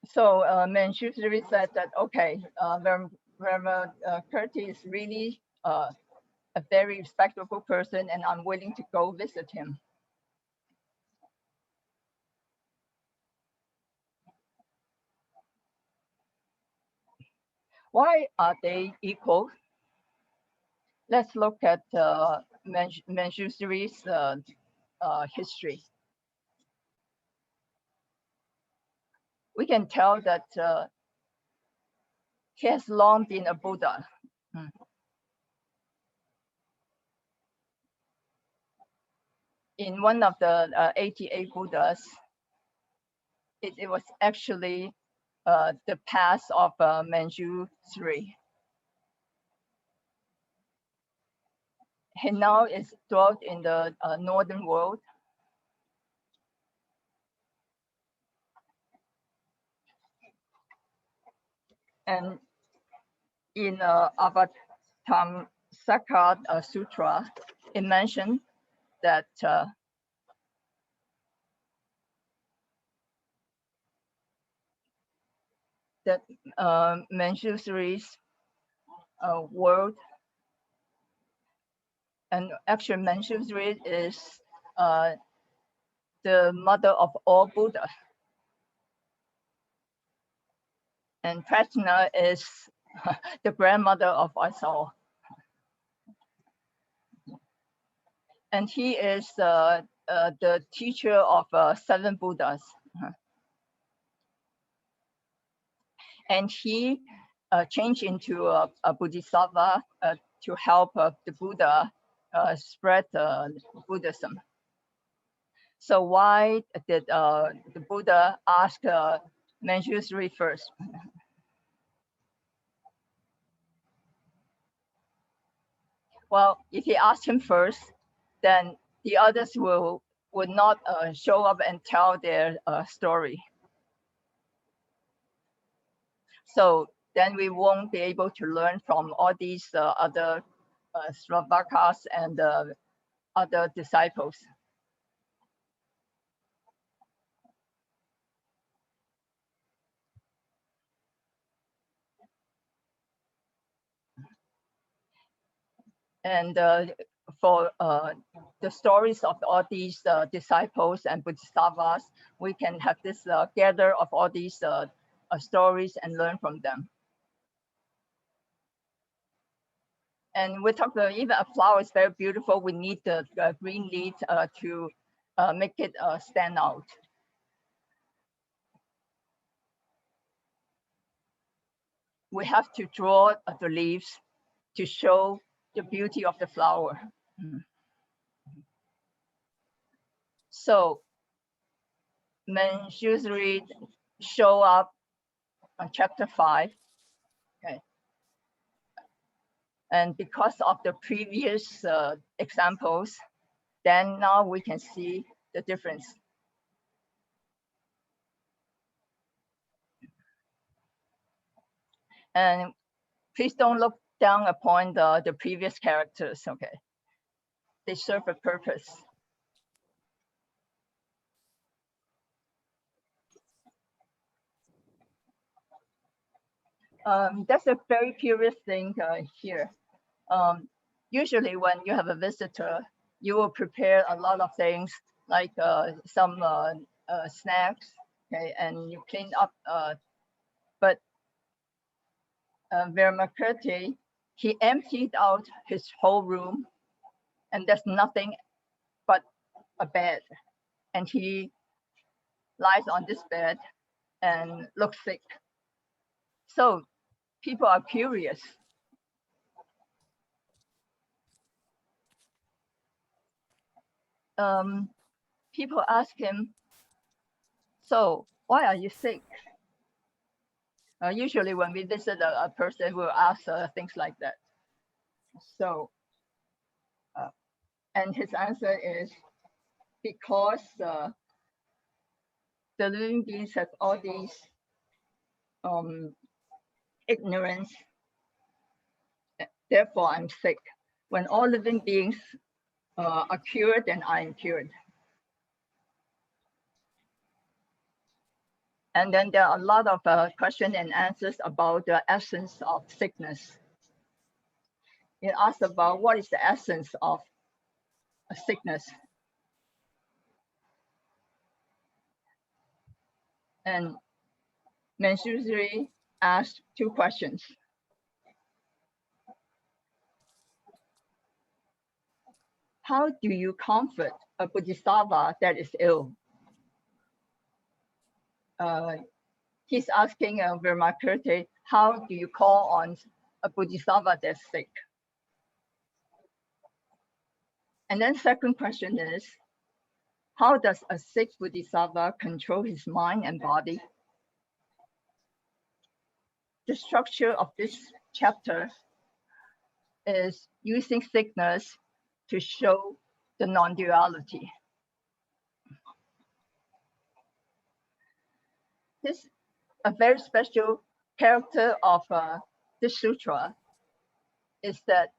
so Manjushri said that, okay, Vimalakirti is really a very respectable person, and I'm willing to go visit him. Why are they equal? Let's look at Manjushri's history. We can tell that he has long been a Buddha. In one of the 88 Buddhas, it was actually the path of Manjushri. He now is dwelt in the northern world. And in Avatamsaka Sutra, it mentioned that Manjushri's world, and actually Manjushri is the mother of all Buddha. And Prajna is the grandmother of us all. And he is the teacher of 7 Buddhas. And he changed into a Bodhisattva to help the Buddha spread Buddhism. So why did the Buddha ask Manjushri first? Well, if he asked him first, then the others would not show up and tell their story. So then we won't be able to learn from all these other Sravakas and other disciples. And for the stories of all these disciples and Bodhisattvas, we can have this gather of all these stories and learn from them. And we talked about even a flower is very beautiful. We need the green leaf to make it stand out. we have to draw the leaves to show the beauty of the flower. So Manjushri show up on chapter 5. Okay. And because of the previous examples, then now we can see the difference. And please don't look down upon the previous characters, okay? They serve a purpose. That's a very curious thing here. Usually when you have a visitor, you will prepare a lot of things like some snacks, okay, and you clean up. But Vimalakirti, he emptied out his whole room, and there's nothing but a bed, and he lies on this bed and looks sick. So people are curious. People ask him, so why are you sick? Usually when we visit a person, we'll ask things like that. So, and his answer is, because the living beings have all these ignorance, therefore I'm sick. When all living beings are cured, then I am cured. And then there are a lot of questions and answers about the essence of sickness. It asks about what is the essence of a sickness. And Manjushri asked 2 questions. How do you comfort a Bodhisattva that is ill? He's asking Vimalakirti, how do you call on a Bodhisattva that's sick? And then second question is, how does a sick Bodhisattva control his mind and body? The structure of this chapter is using sickness to show the non-duality. This a very special character of this sutra is that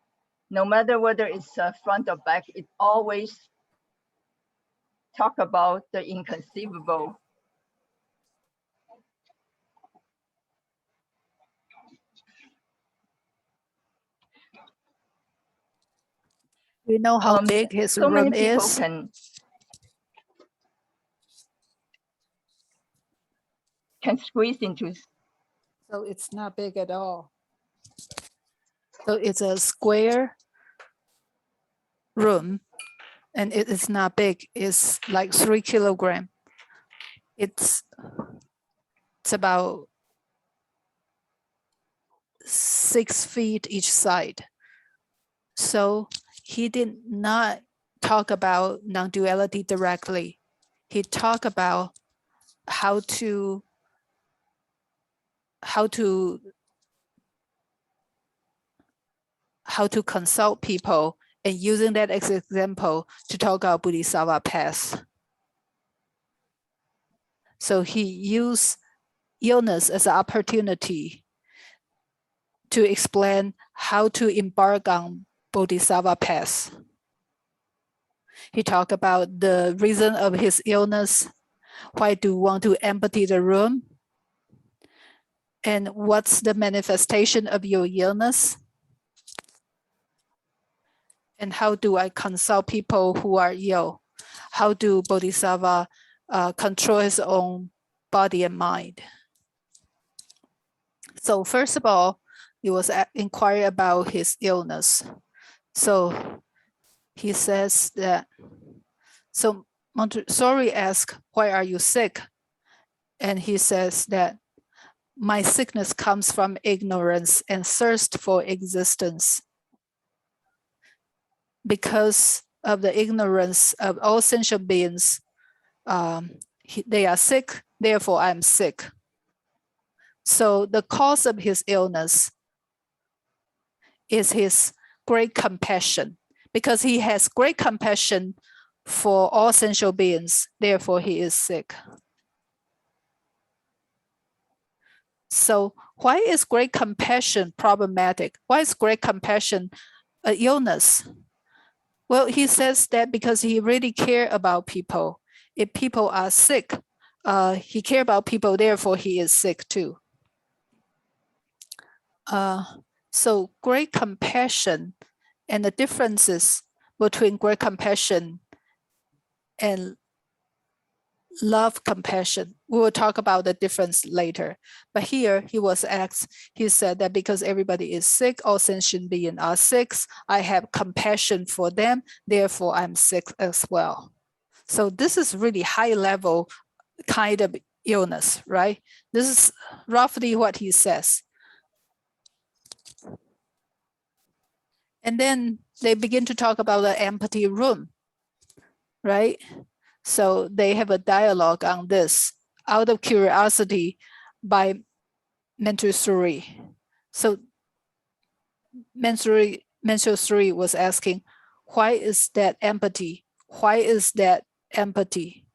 no matter whether it's front or back, it always talk about the inconceivable. You know how big his so room many people is? Can squeeze into. So it's not big at all. So it's a square room, and it is not big. It's like 3 kilograms. It's about 6 feet each side. So he did not talk about non-duality directly. He talked about how to consult people, and using that as an example to talk about Bodhisattva path. So he used illness as an opportunity to explain how to embark on Bodhisattva path. He talked about the reason of his illness, why do you want to empty the room, and what's the manifestation of your illness, and how do I consult people who are ill? How do Bodhisattva control his own body and mind? So first of all, he was inquiring about his illness. So he says that, so Montessori asked, why are you sick? And he says that my sickness comes from ignorance and thirst for existence. Because of the ignorance of all sentient beings, they are sick, therefore I'm sick. So the cause of his illness is his great compassion. Because he has great compassion for all sentient beings, therefore he is sick. So why is great compassion problematic? Why is great compassion an illness? Well, he says that because he really cares about people. If people are sick, he cares about people, therefore he is sick too. So great compassion and the differences between great compassion and love compassion. We will talk about the difference later. But here he was asked, he said that because everybody is sick, all sentient beings are sick, I have compassion for them, therefore I'm sick as well. So this is really high level kind of illness, right? This is roughly what he says. And then they begin to talk about the empty room, right? So they have a dialogue on this out of curiosity by Manjusri. So Manjusri was asking, why is that empty? Why is that empty?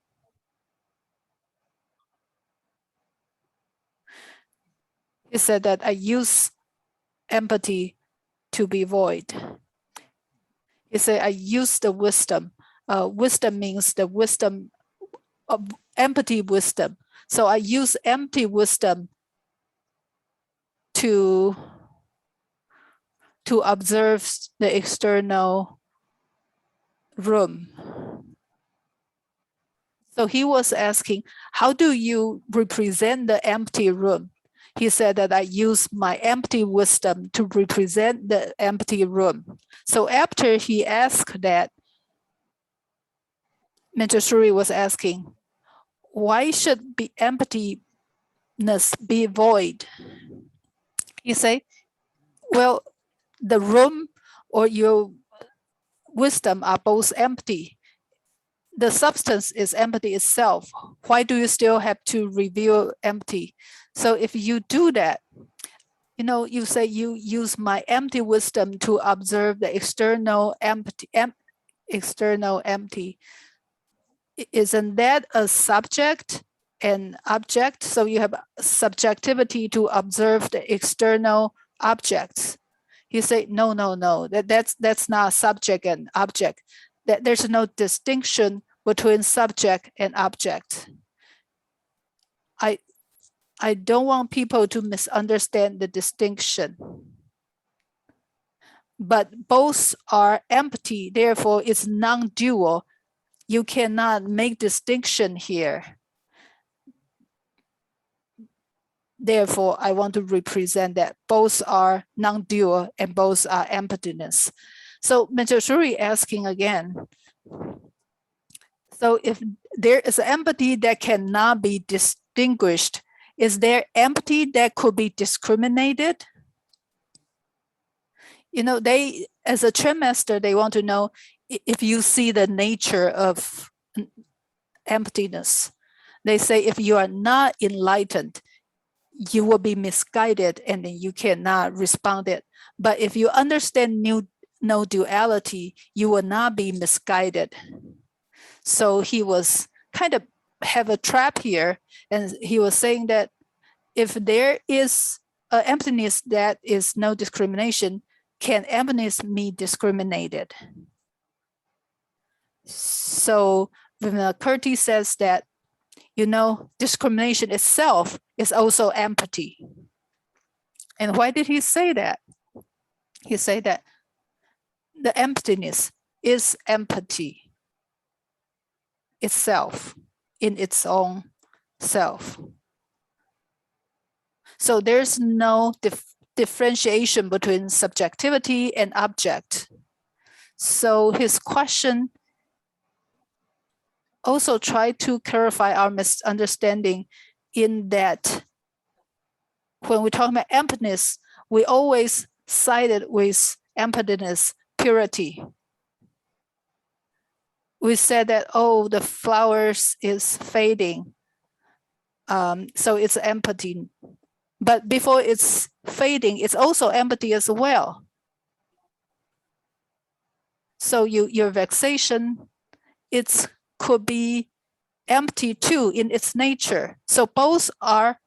He said that I use empathy to be void. He said I use the wisdom. Wisdom means the wisdom of empty wisdom. So I use empty wisdom to observe the external room. So he was asking, how do you represent the empty room? He said that I use my empty wisdom to represent the empty room. So after he asked that, Manjusri was asking, why should be emptiness be void? He said, well, the room or your wisdom are both empty. The substance is empty itself. Why do you still have to reveal empty? So if you do that, you say you use my empty wisdom to observe the external empty, external empty. Isn't that a subject and object? So you have subjectivity to observe the external objects. You say, no, that's not subject and object. That there's no distinction between subject and object. I don't want people to misunderstand the distinction. But both are empty, therefore it's non-dual. You cannot make distinction here. Therefore, I want to represent that both are non-dual and both are emptiness. So Manjusri asking again, so if there is empty that cannot be distinguished, is there empty that could be discriminated? They, as a Chan master, they want to know if you see the nature of emptiness. They say if you are not enlightened, you will be misguided and then you cannot respond it. But if you understand no duality, you will not be misguided. So he was kind of have a trap here, and he was saying that if there is an emptiness that is no discrimination, can emptiness be discriminated? So Vimalakirti says that, discrimination itself is also empty. And why did he say that? He said that the emptiness is empty itself, in its own self. So there's no differentiation between subjectivity and object. So his question also tried to clarify our misunderstanding in that when we talk about emptiness, we always cite it with emptiness, purity. We said that, oh, the flowers is fading, so it's empty. But before it's fading, it's also empty as well. So your vexation, it could be empty too in its nature. So both are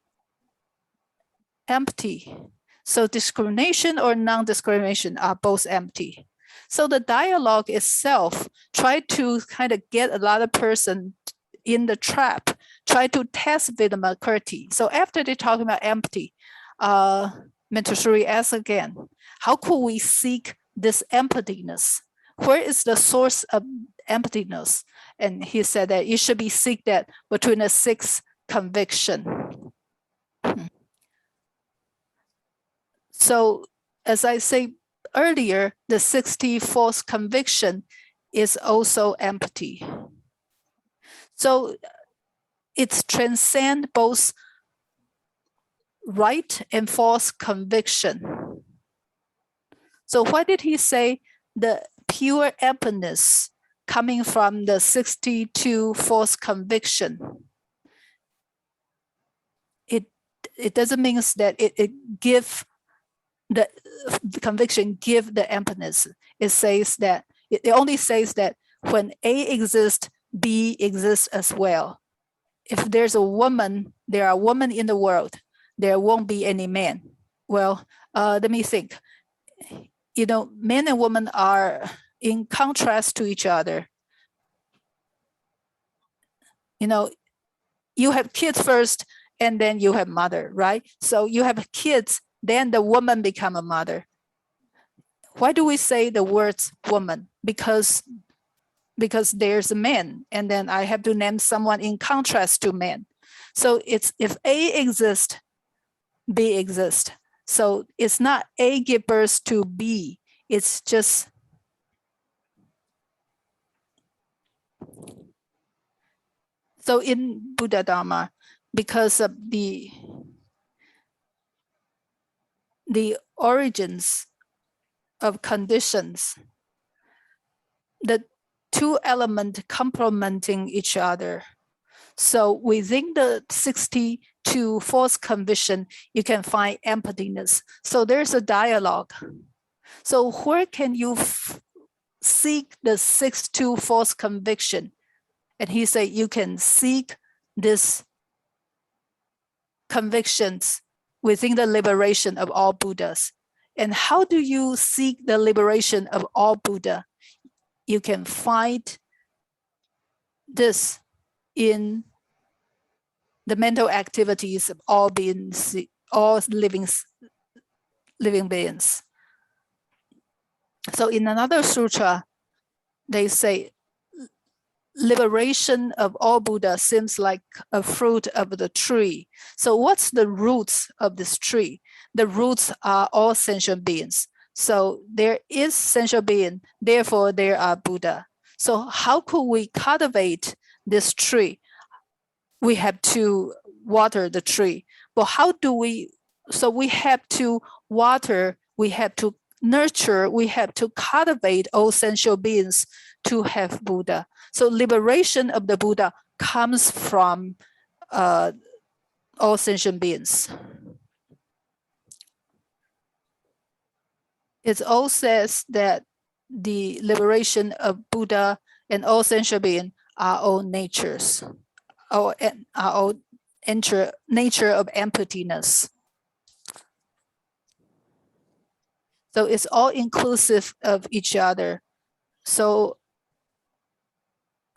empty. So discrimination or non-discrimination are both empty. So the dialogue itself try to kind of get a lot of person in the trap, try to test Vimalakirti. So after they talk about empty, Menteshuri asks again, how could we seek this emptiness? Where is the source of emptiness? And he said that it should be seek that between the 6 conviction. So as I say earlier, the 64th conviction is also empty. So it's transcend both right and false conviction. So why did he say the pure emptiness coming from the 62 false conviction? It doesn't mean that it give the conviction give the emptiness. It says that it only says that when A exists, B exists as well. If there's a woman, there are women in the world, there won't be any men. Well, let me think. You know, men and women are in contrast to each other. You know, you have kids first, and then you have mother, right? So you have kids, then the woman become a mother. Why do we say the words woman? Because there's a man, and then I have to name someone in contrast to men. So it's if A exists, B exists. So it's not A give birth to B. It's just so in Buddha Dharma, because of the origins of conditions, the 2 elements complementing each other. So within the 62 false conviction, you can find emptiness. So there's a dialogue. So where can you seek the 62 false conviction? And he said you can seek this convictions within the liberation of all Buddhas. And how do you seek the liberation of all Buddha? You can find this in the mental activities of all beings, all living beings. So in another sutra, they say, liberation of all Buddha seems like a fruit of the tree. So what's the roots of this tree? The roots are all sentient beings. So there is sentient being, therefore there are Buddha. So how could we cultivate this tree? We have to water the tree. But how do we, so we have to water, we have to nurture, we have to cultivate all sentient beings to have Buddha. So liberation of the Buddha comes from all sentient beings. It all says that the liberation of Buddha and all sentient beings are all natures, are all nature of emptiness. So it's all inclusive of each other. So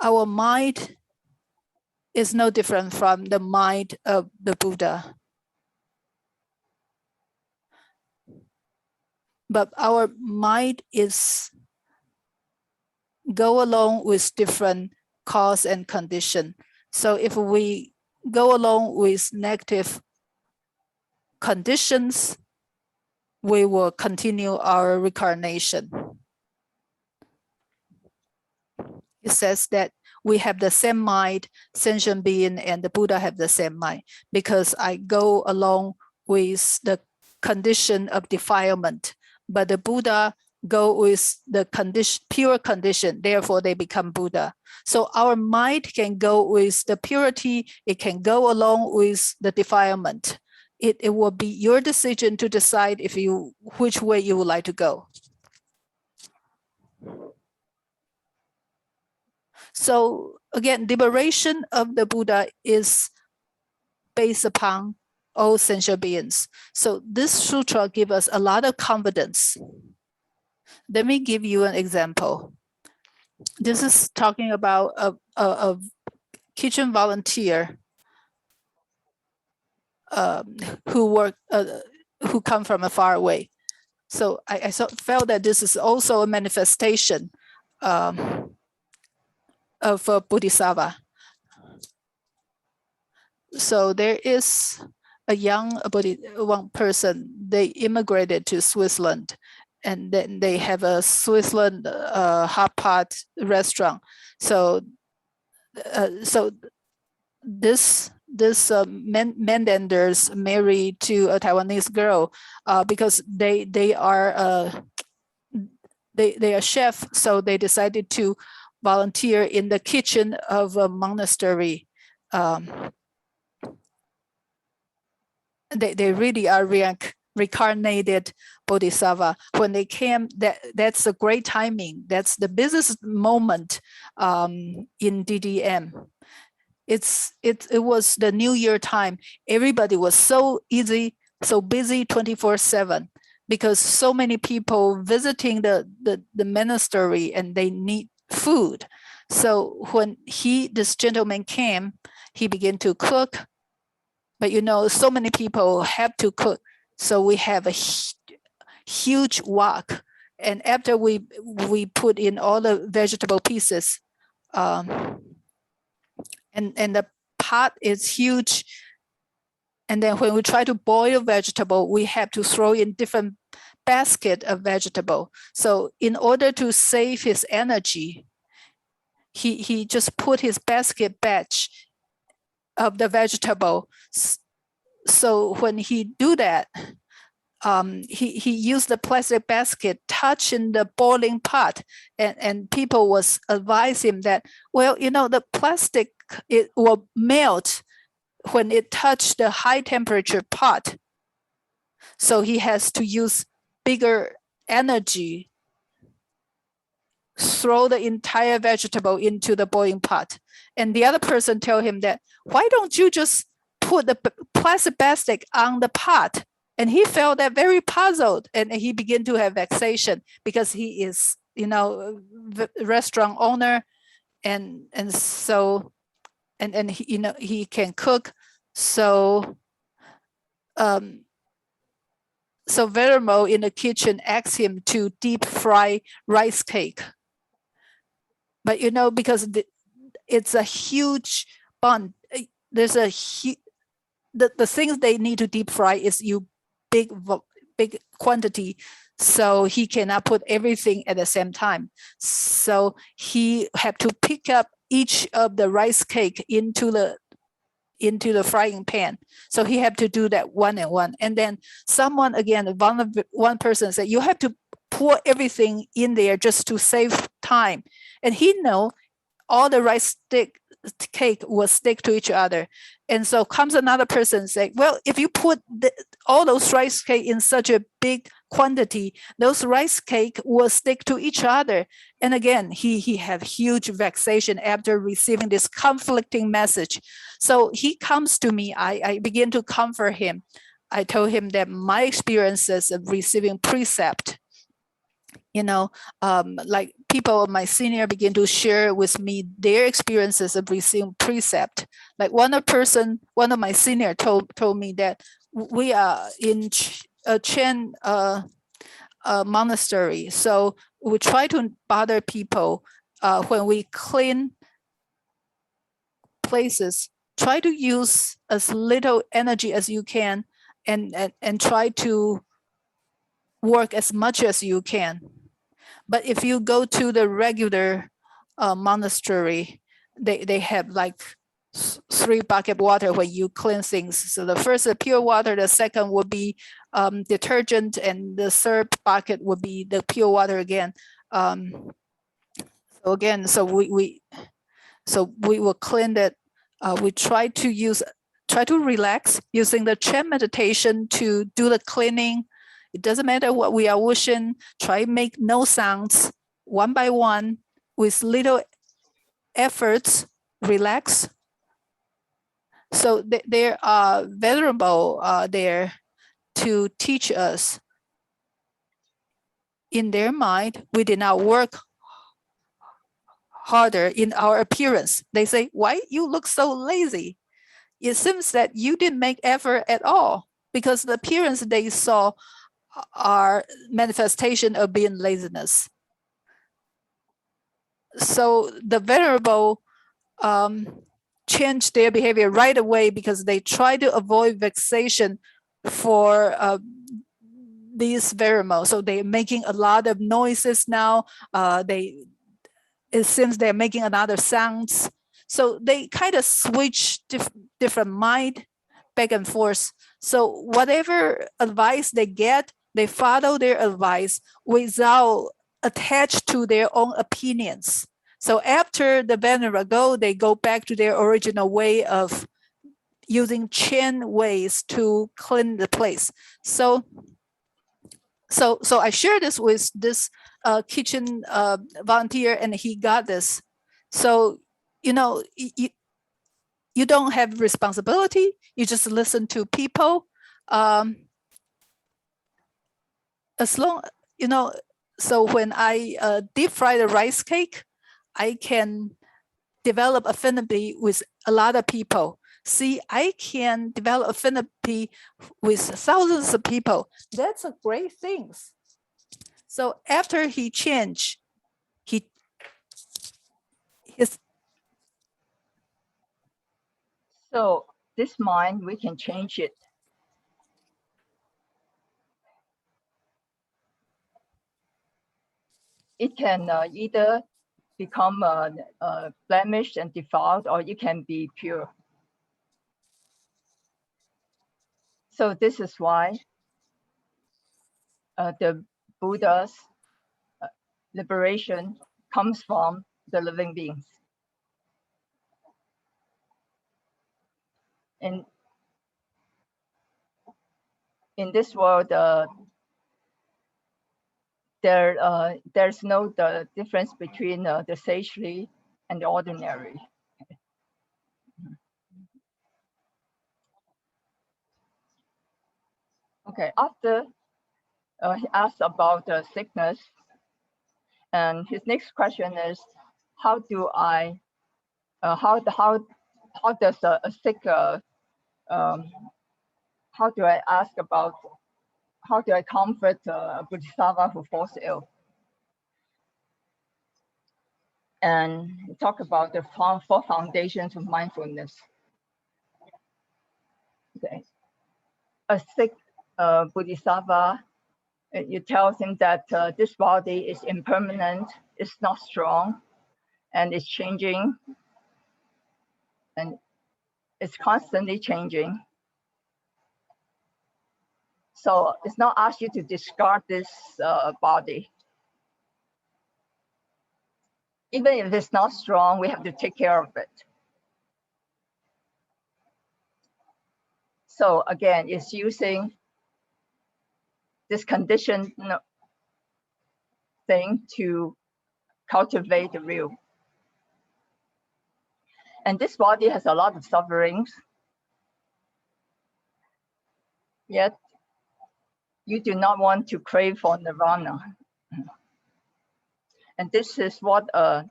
our mind is no different from the mind of the Buddha. But our mind is go along with different cause and condition. So if we go along with negative conditions, we will continue our reincarnation. It says that we have the same mind, sentient being and the Buddha have the same mind, because I go along with the condition of defilement, but the Buddha go with the condition, pure condition, therefore they become Buddha. So our mind can go with the purity, it can go along with the defilement. It will be your decision to decide which way you would like to go. So again, liberation of the Buddha is based upon all sentient beings. So this sutra gives us a lot of confidence. Let me give you an example. This is talking about a kitchen volunteer who come from a far away. So I felt that this is also a manifestation of a Bodhisattva. So there is a one person, they immigrated to Switzerland, and then they have a Switzerland hot pot restaurant. So this Mainlanders married to a Taiwanese girl because they are chef, so they decided to volunteer in the kitchen of a monastery. They really are reincarnated Bodhisattva. When they came, that's a great timing. That's the business moment in DDM. It was the New Year time. Everybody was so busy 24/7 because so many people visiting the monastery and they need food. So when this gentleman came, he began to cook. But so many people have to cook. So we have a huge wok. And after we put in all the vegetable pieces, and the pot is huge. And then when we try to boil vegetable, we have to throw in different basket of vegetable. So in order to save his energy, he just put his basket batch of the vegetable. So when he do that, he used the plastic basket touching the boiling pot, and people was advise him that, well, the plastic, it will melt when it touched the high temperature pot. So he has to use bigger energy, throw the entire vegetable into the boiling pot. And the other person tell him that, why don't you just put the plastic basket on the pot? And he felt that very puzzled, and he began to have vexation because he is, restaurant owner, and so, and he, he can cook. So, so Vermo in the kitchen asked him to deep fry rice cake. But because it's a huge bun, there's a the things they need to deep fry is big quantity, so he cannot put everything at the same time. So he had to pick up each of the rice cake into the frying pan. So he had to do that one and one. And then someone, again, one person said, you have to pour everything in there just to save time. And he know all the rice cake will stick to each other. And so comes another person say, well, if you put all those rice cake in such a big quantity, those rice cake will stick to each other. And again, he had huge vexation after receiving this conflicting message. So he comes to me, I begin to comfort him. I told him that my experiences of receiving precept, like people, my senior begin to share with me their experiences of receiving precept. Like one of my senior told me that we are in a Chang monastery. So we try to bother people when we clean places, try to use as little energy as you can and try to work as much as you can. But if you go to the regular monastery, they have like three bucket water when you clean things. So the first is pure water, the second would be detergent, and the third bucket would be the pure water again. So again, so we will clean it. We try to relax using the Chang meditation to do the cleaning. It doesn't matter what we are wishing. Try make no sounds, one by one, with little efforts. Relax. So they are venerable there to teach us. In their mind, we did not work harder in our appearance. They say, why you look so lazy? It seems that you didn't make effort at all, because the appearance they saw are manifestation of being laziness. So the venerable change their behavior right away, because they try to avoid vexation for these venerable. So they're making a lot of noises now. It seems they're making another sounds. So they kind of switch different mind back and forth. So whatever advice they get, they follow their advice without attached to their own opinions. So after the venerable go, they go back to their original way of using Chang ways to clean the place. So I shared this with this kitchen volunteer, and he got this. So, you know, you don't have responsibility. You just listen to people. As long, you know, so when I deep fry the rice cake, I can develop affinity with a lot of people. See, I can develop affinity with thousands of people. That's a great thing. So after he changed, So this mind, we can change it. It can either become blemished and defiled, or it can be pure. So this is why the Buddha's liberation comes from the living beings. And in this world, there's no difference between the sagely and the ordinary. Okay, after he asked about sickness, and his next question is, how do I, how does a sick, how do I ask about, how do I comfort a Bodhisattva who falls ill? And talk about the four foundations of mindfulness. Okay, a sick Bodhisattva, you tell him that this body is impermanent, it's not strong, and it's changing, and it's constantly changing. So it's not ask you to discard this body. Even if it's not strong, we have to take care of it. So again, it's using this conditioned thing to cultivate the real. And this body has a lot of sufferings, yet you do not want to crave for nirvana. And this is what a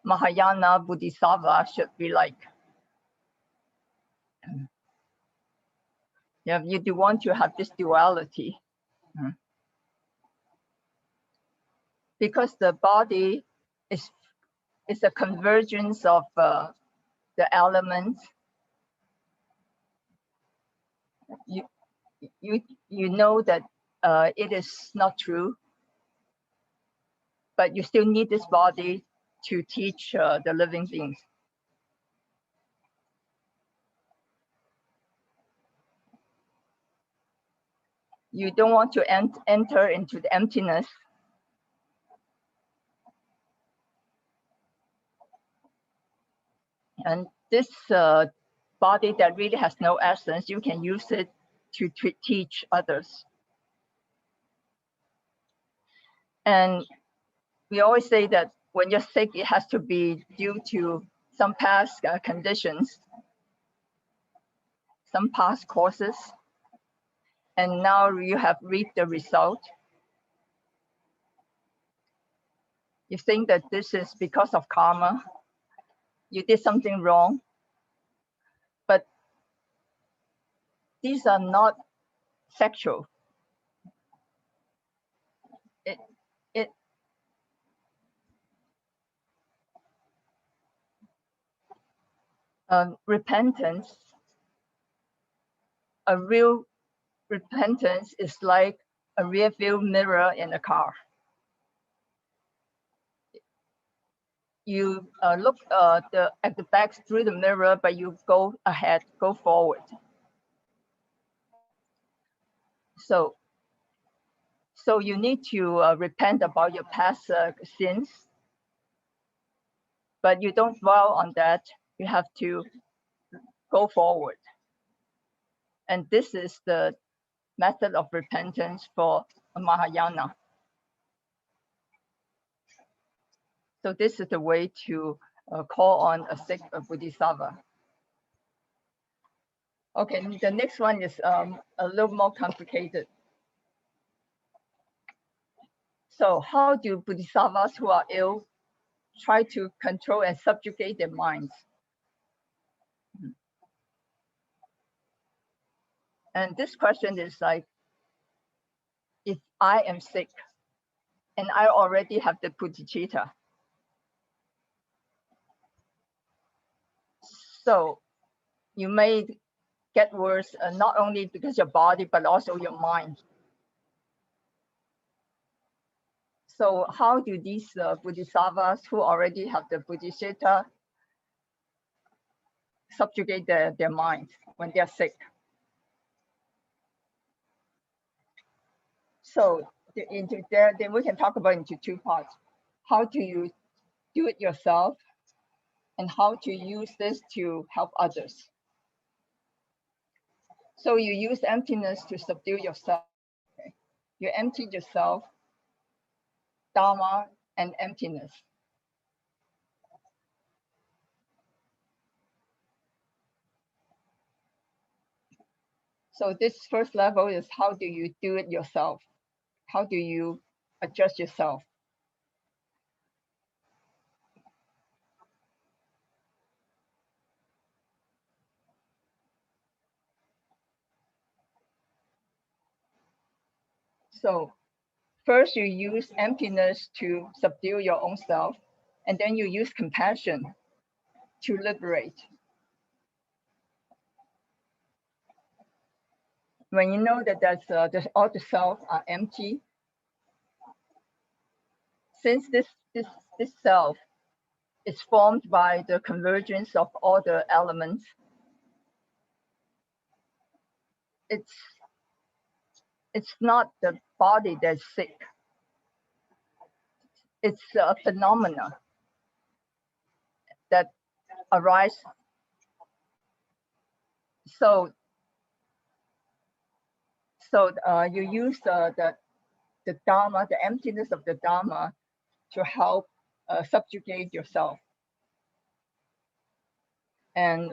Mahayana Bodhisattva should be like. Yeah, you do want to have this duality. Because the body is a convergence of the elements. You know that it is not true, but you still need this body to teach the living beings. You don't want to enter into the emptiness. And this body that really has no essence, you can use it to teach others. And we always say that when you're sick, it has to be due to some past conditions, some past causes. And now you have reaped the result. You think that this is because of karma. You did something wrong. But these are not factual. Repentance, a real repentance is like a rear view mirror in a car. You look at the back through the mirror, but you go ahead, go forward. So you need to repent about your past sins, but you don't dwell on that. You have to go forward. And this is the method of repentance for Mahayana. So this is the way to call on a sick Bodhisattva. Okay, the next one is a little more complicated. So how do Bodhisattvas who are ill try to control and subjugate their minds? And this question is like, if I am sick and I already have the bodhicitta, so you may get worse, not only because your body, but also your mind. So how do these Bodhisattvas who already have the bodhicitta subjugate their mind when they're sick? So then we can talk about into two parts. How do you do it yourself, and how to use this to help others? So you use emptiness to subdue yourself. Okay? You empty yourself, Dharma and emptiness. So this first level is how do you do it yourself? How do you adjust yourself? So first you use emptiness to subdue your own self, and then you use compassion to liberate. When you know that all the self are empty, since this self is formed by the convergence of all the elements, it's not the body that's sick. It's a phenomena that arise. So you use the Dharma, the emptiness of the Dharma, to help subjugate yourself. And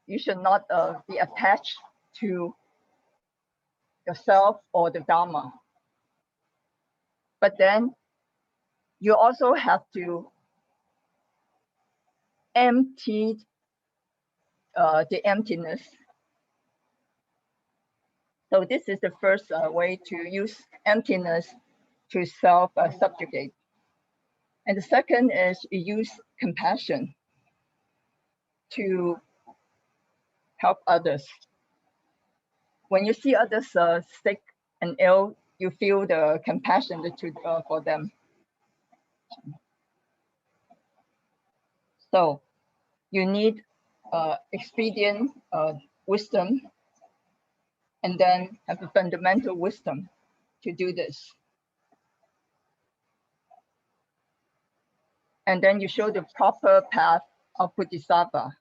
you should not be attached to yourself or the Dharma. But then you also have to empty the emptiness. So this is the first way to use emptiness to self-subjugate. And the second is you use compassion to help others. When you see others sick and ill, you feel the compassion for them. So you need expedient wisdom and then have a fundamental wisdom to do this. And then you show the proper path of Bodhisattva.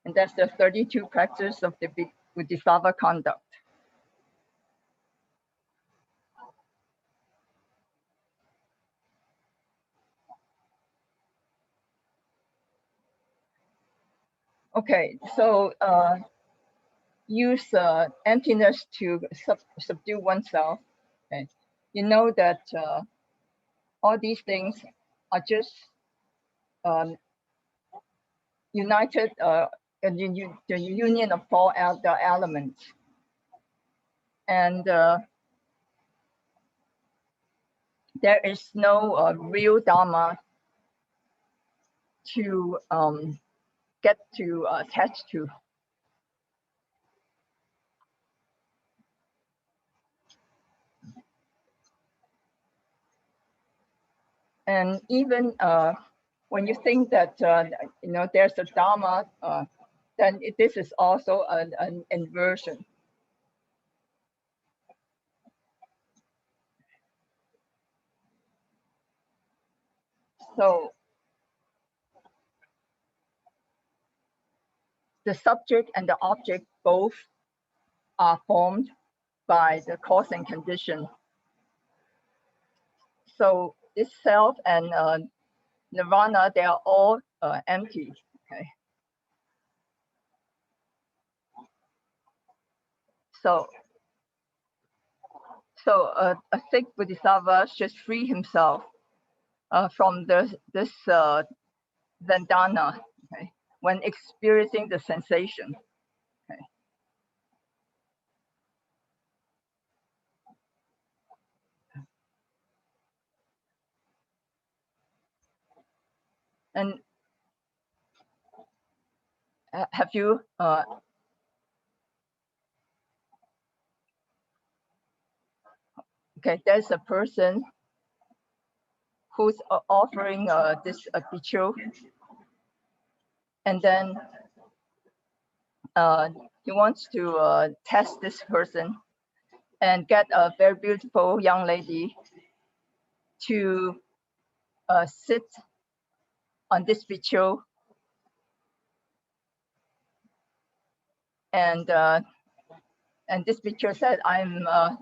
And that's the 32 practices of the Bodhisattva conduct. Okay, so use emptiness to subdue oneself. Okay, you know that all these things are just united, the union of four the elements. And there is no real Dharma to get to attach to. And even when you think that there's a Dharma, then this is also an inversion. So the subject and the object both are formed by the cause and condition. So this self and nirvana, they are all empty. Okay. So a sick Bodhisattva should free himself from this bandhana, okay, when experiencing the sensation. Okay. And have you okay, there's a person who's offering this bhikkhu, and then he wants to test this person and get a very beautiful young lady to sit on this bhikkhu, and this bhikkhu said, "I'm a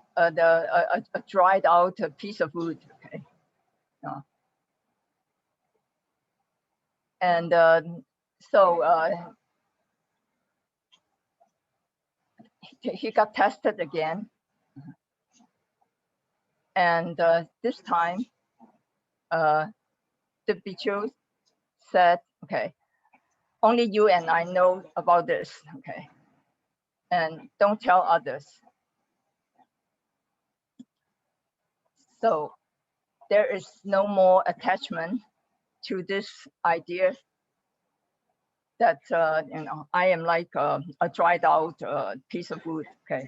dried out piece of wood." Okay. And so he got tested again, and this time the bhikkhu said, "Okay, only you and I know about this, okay, and don't tell others." So there is no more attachment to this idea that I am like a dried out piece of wood. Okay.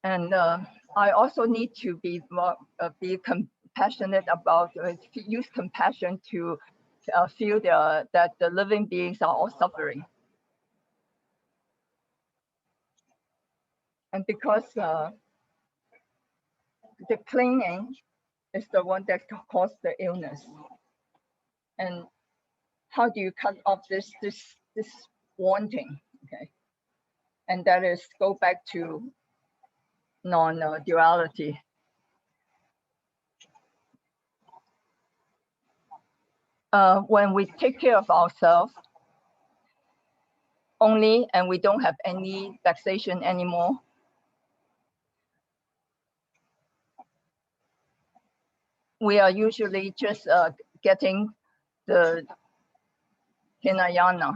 And I also need to be compassionate about use compassion to feel that the living beings are all suffering. And because the clinging is the one that caused the illness. And how do you cut off this wanting? Okay, and that is go back to non-duality. When we take care of ourselves only, and we don't have any vexation anymore, we are usually just getting the Hinayana.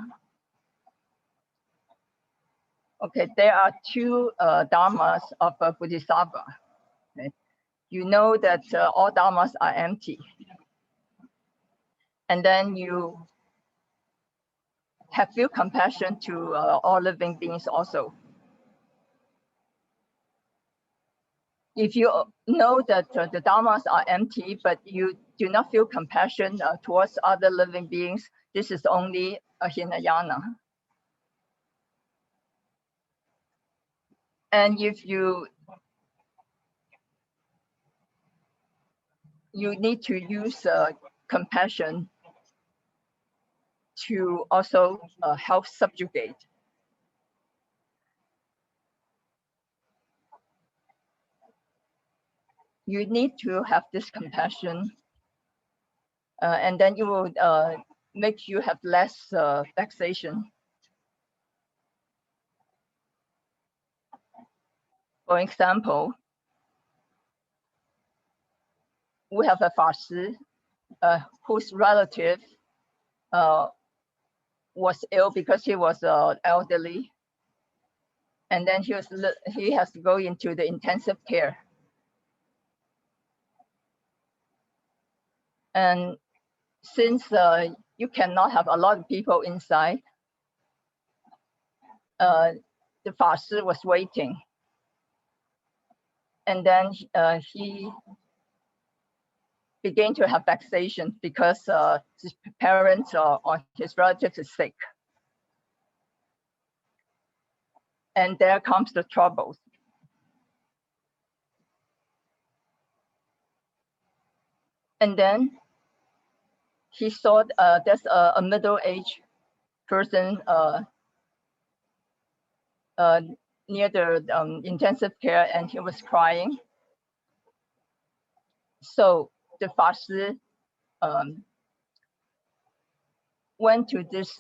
Okay, there are two dharmas of a Bodhisattva. Okay? You know that all dharmas are empty. And then you feel compassion to all living beings also. If you know that the dharmas are empty, but you do not feel compassion towards other living beings, this is only a Hinayana. And if you need to use compassion to also help subjugate. You need to have this compassion, and then you will make you have less vexation. For example, we have a Fashi whose relative was ill because he was elderly, and then he has to go into the intensive care. And since you cannot have a lot of people inside, the Fashi was waiting. And then he began to have vexation because his parents or his relatives is sick. And there comes the troubles. And then he saw there's a middle-aged person near the intensive care, and he was crying. So the Fashi went to this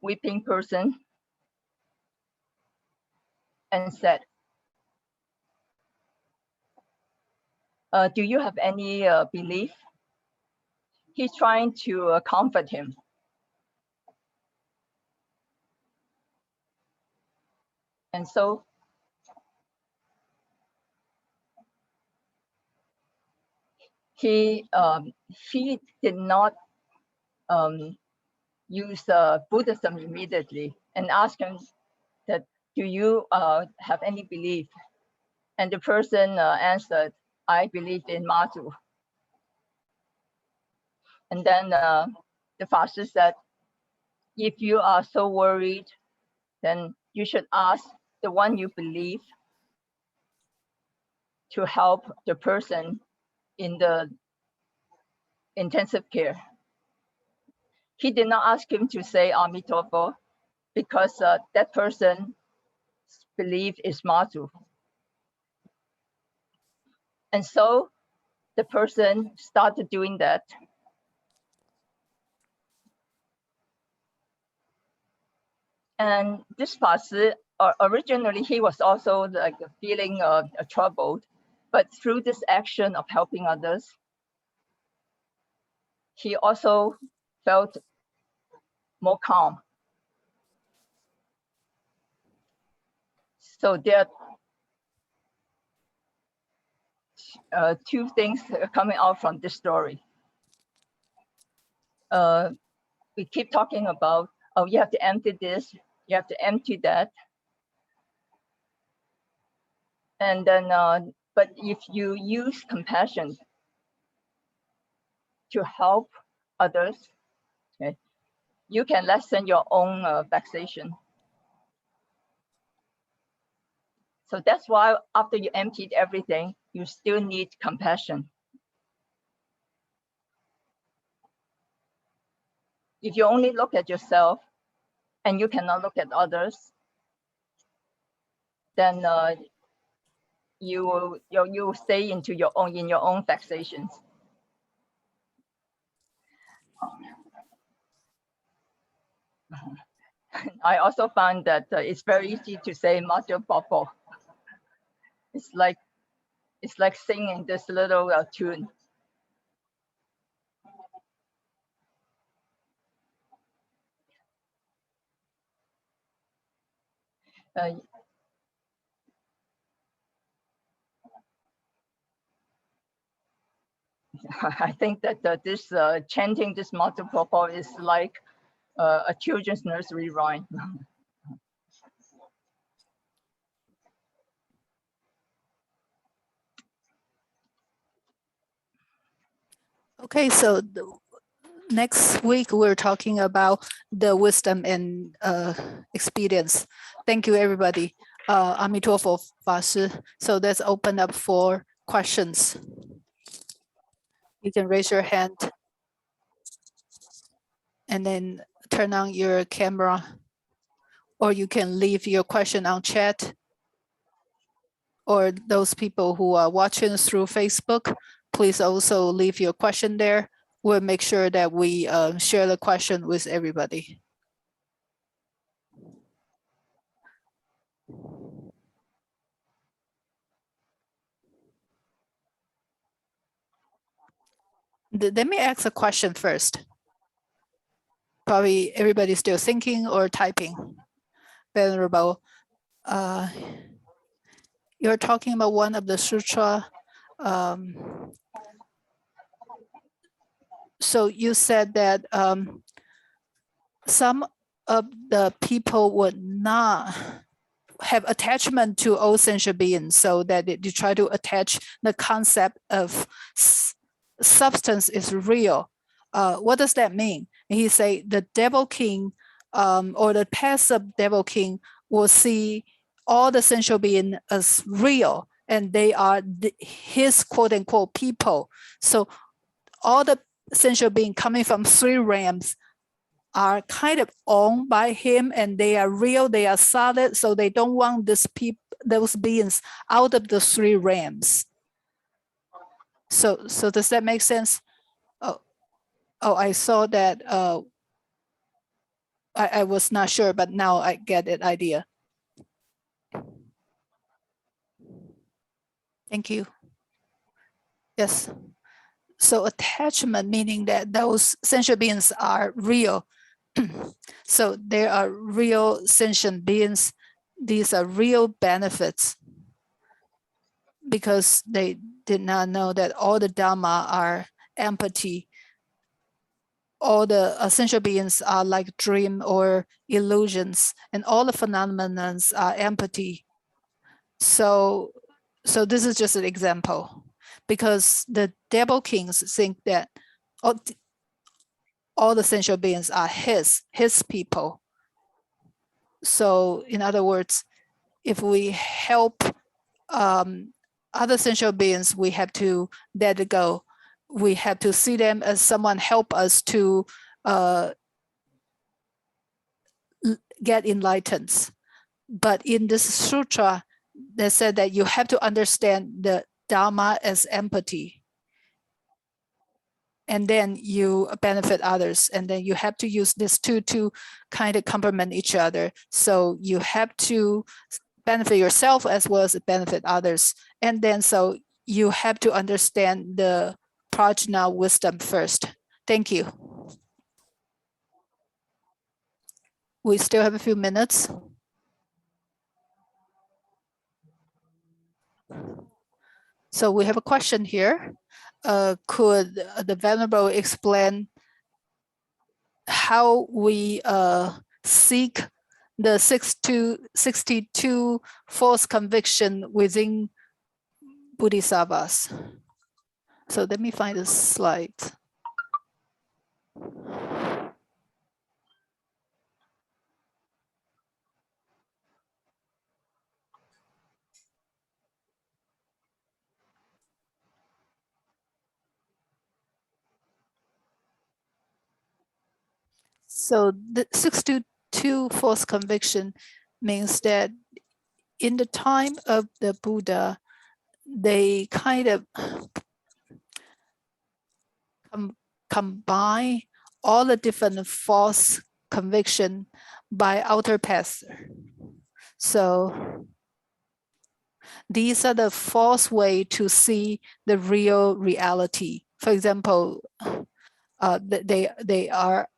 weeping person and said, do you have any belief? He's trying to comfort him. And so he did not use Buddhism immediately and asked him that, do you have any belief? And the person answered, I believe in Matu. And then the Fashi said, if you are so worried, then you should ask the one you believe to help the person in the intensive care. He did not ask him to say Amitofo because that person's belief is Matu. And so the person started doing that. And this Fashi, originally he was also like feeling troubled, but through this action of helping others, he also felt more calm. So there are two things coming out from this story. We keep talking about, oh, you have to empty this, you have to empty that. And then, but if you use compassion to help others, okay, you can lessen your own vexation. So that's why after you emptied everything, you still need compassion. If you only look at yourself and you cannot look at others, then you will stay in your own vexations. I also found that it's very easy to say Macho Popo. It's like singing this little tune. I think that this chanting this Macho Popo is like a children's nursery rhyme. Okay, so next week, we're talking about the wisdom and expedience. Thank you, everybody. Amitofo 法师. So let's open up for questions. You can raise your hand and then turn on your camera, or you can leave your question on chat. Or those people who are watching through Facebook, please also leave your question there. We'll make sure that we share the question with everybody. Let me ask a question first. Probably everybody's still thinking or typing. Venerable, you're talking about one of the sutra. So you said that some of the people would not have attachment to all sentient beings, so that you try to attach the concept of substance is real. What does that mean? And he say the devil king or the passive devil king will see all the sentient beings as real, and they are his quote unquote people. So all the sentient beings coming from three realms are kind of owned by him, and they are real, they are solid, so they don't want those beings out of the three realms. So does that make sense? Oh, I saw that. I was not sure, but now I get an idea. Thank you. Yes. So attachment, meaning that those sentient beings are real. So there are real sentient beings. These are real benefits, because they did not know that all the Dhamma are empty. All the essential beings are like dream or illusions, and all the phenomena are empty. So this is just an example, because the devil kings think that all the essential beings are his people. So in other words, if we help other essential beings, we have to let it go. We have to see them as someone help us to get enlightened. But in this sutra, they said that you have to understand the Dharma as empathy. And then you benefit others. And then you have to use this two to kind of complement each other. So you have to benefit yourself as well as benefit others. And then so you have to understand the prajna wisdom first. Thank you. We still have a few minutes. So we have a question here. Could the Venerable explain how we seek the 62 false conviction within Bodhisattvas? So let me find a slide. So the 62 false conviction means that in the time of the Buddha, they kind of combine all the different false conviction by outer path. So these are the false way to see the real reality. For example, they are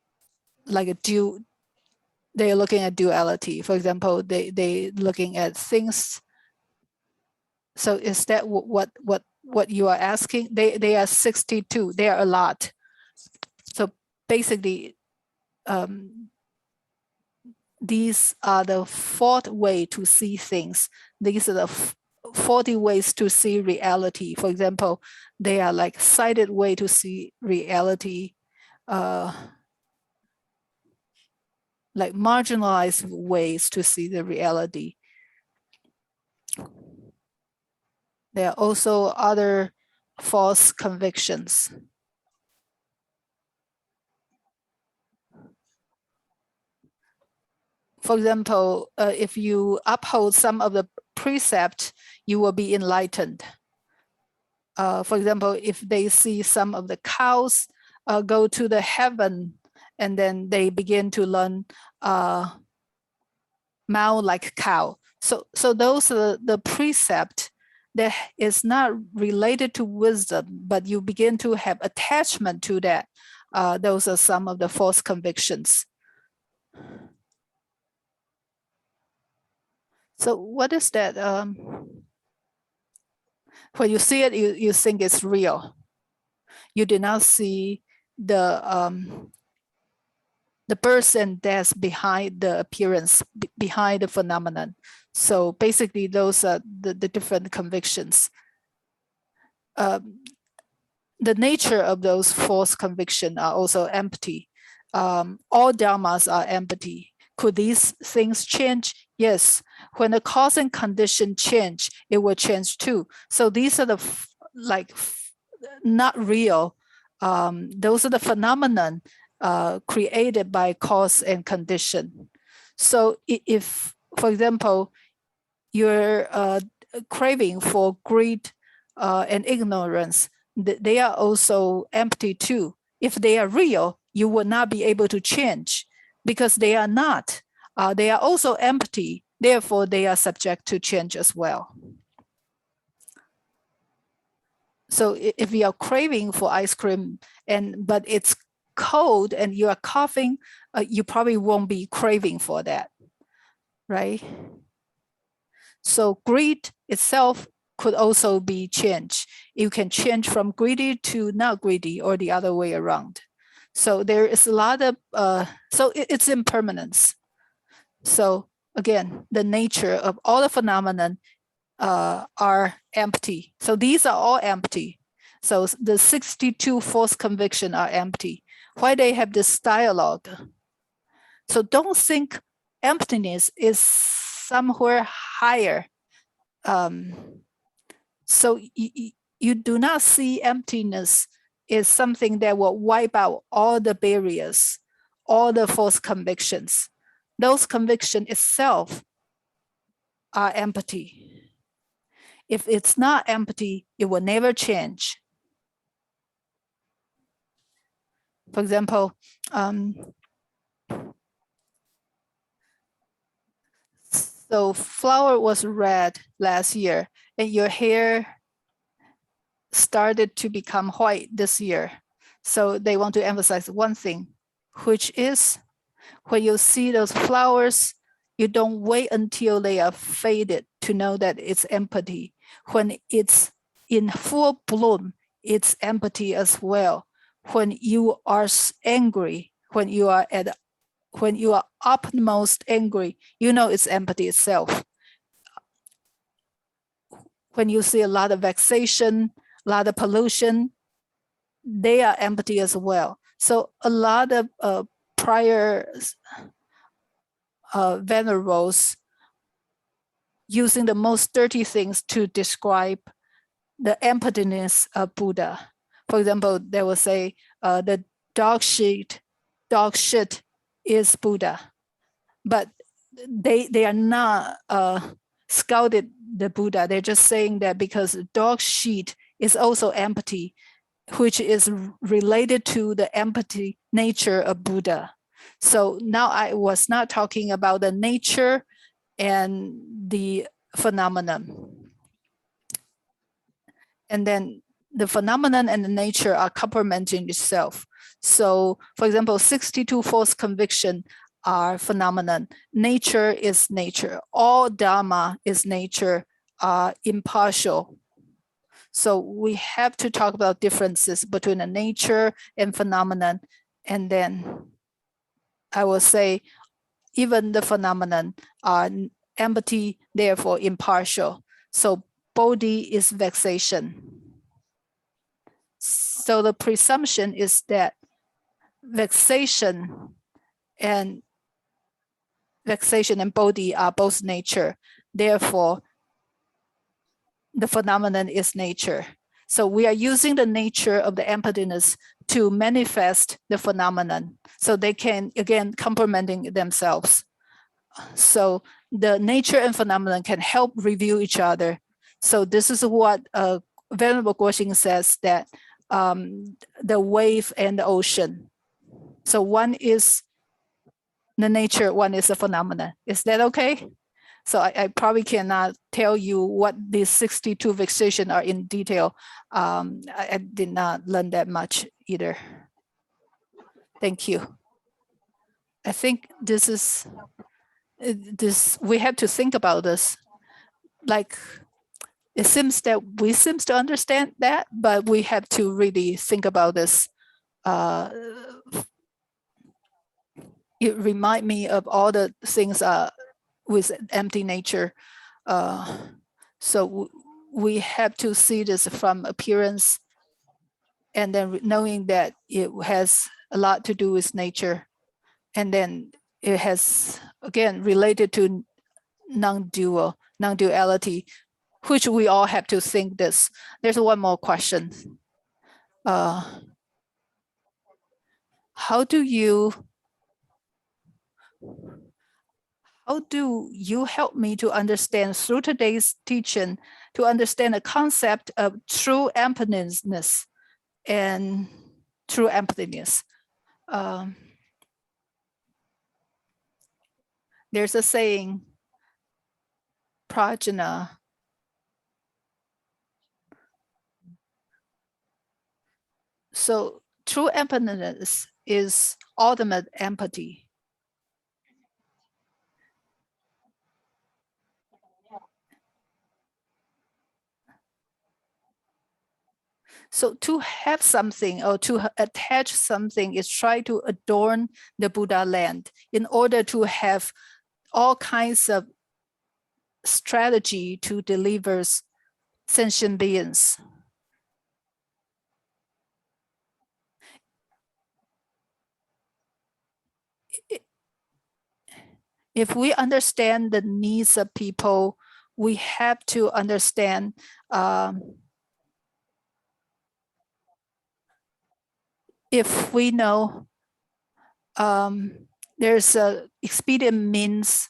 like they are looking at duality. For example, they looking at things. So is that what you are asking? They are 62. They are a lot. So basically, these are the fourth way to see things. These are the 40 ways to see reality. For example, they are like sighted way to see reality, like marginalized ways to see the reality. There are also other false convictions. For example, if you uphold some of the precepts, you will be enlightened. For example, if they see some of the cows go to the heaven, and then they begin to learn Mao like cow. So those are the precept that is not related to wisdom, but you begin to have attachment to that. Those are some of the false convictions. So what is that? When you see it, you think it's real. You do not see the birth and death behind the appearance, behind the phenomenon. So basically, those are the different convictions. The nature of those false convictions are also empty. All dharmas are empty. Could these things change? Yes. When the cause and condition change, it will change too. So these are the not real. Those are the phenomenon created by cause and condition. So if, for example, you're craving for greed and ignorance, they are also empty too. If they are real, you will not be able to change because they are not. They are also empty. Therefore, they are subject to change as well. So if you are craving for ice cream but it's cold and you are coughing, you probably won't be craving for that, right? So greed itself could also be changed. You can change from greedy to not greedy or the other way around. So there is a lot of, so it's impermanence. So again, the nature of all the phenomenon are empty. So these are all empty. So the 62 false convictions are empty. Why they have this dialogue? So don't think emptiness is somewhere higher. So you do not see emptiness as something that will wipe out all the barriers, all the false convictions. Those convictions itself are empty. If it's not empty, it will never change. For example, so flower was red last year, and your hair started to become white this year. So they want to emphasize one thing, which is when you see those flowers, you don't wait until they are faded to know that it's empty. When it's in full bloom, it's empty as well. When you are angry, when you are utmost angry, you know it's empty itself. When you see a lot of vexation, a lot of pollution, they are empty as well. So a lot of prior venerables using the most dirty things to describe the emptiness of Buddha. For example, they will say the dog shit is Buddha, but they are not scouted the Buddha. They're just saying that because dog shit is also empty, which is related to the empty nature of Buddha. So now I was not talking about the nature and the phenomenon. And then the phenomenon and the nature are complementing itself. So for example, 62 false conviction are phenomenon. Nature is nature. All Dharma is nature, impartial. So we have to talk about differences between the nature and phenomenon. And then I will say, even the phenomenon are empty, therefore impartial. So Bodhi is vexation. So the presumption is that vexation and bodhi are both nature. Therefore, the phenomenon is nature. So we are using the nature of the emptiness to manifest the phenomenon. So they can, again, complementing themselves. So the nature and phenomenon can help review each other. So this is what Venerable Guoxing says, that the wave and the ocean. So one is the nature, one is the phenomenon. Is that okay? So I probably cannot tell you what these 62 vexation are in detail. I did not learn that much either. Thank you. I think this is, we have to think about this. Like, it seems that we seem to understand that, but we have to really think about this. It reminds me of all the things with empty nature. So we have to see this from appearance, and then knowing that it has a lot to do with nature. And then it has, again, related to non-duality, which we all have to think this. There's one more question. How do you help me to understand through today's teaching, to understand the concept of true emptiness and true emptiness? There's a saying, prajna. So true emptiness is ultimate empathy. So to have something or to attach something is try to adorn the Buddha land in order to have all kinds of strategy to deliver sentient beings. If we understand the needs of people, we have to understand if we know there's a expedient means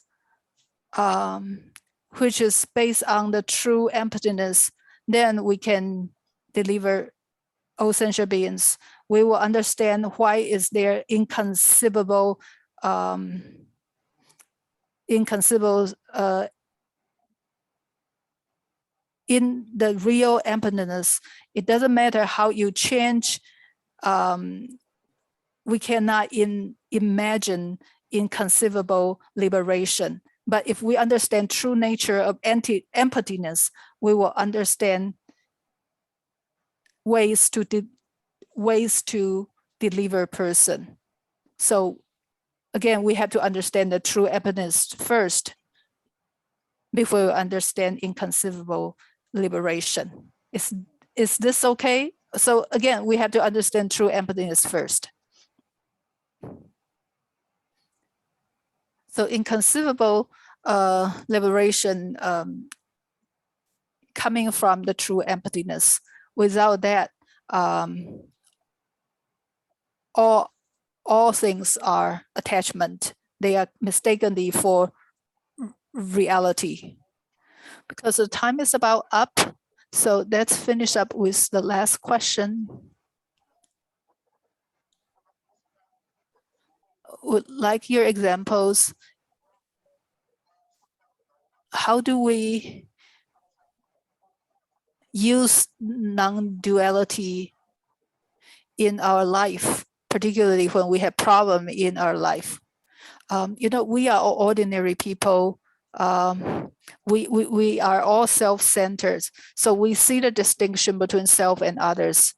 which is based on the true emptiness, then we can deliver all sentient beings. We will understand why is there inconceivable in the real emptiness. It doesn't matter how you change. We cannot imagine inconceivable liberation. But if we understand true nature of emptiness, we will understand ways to deliver person. So again, we have to understand the true emptiness first before we understand inconceivable liberation. Is this okay? So again, we have to understand true emptiness first. So inconceivable liberation coming from the true emptiness. Without that, all things are attachment. They are mistakenly for reality. Because the time is about up, so let's finish up with the last question. Would like your examples. How do we use non-duality in our life, particularly when we have problem in our life? We are all ordinary people. We are all self-centered. So we see the distinction between self and others.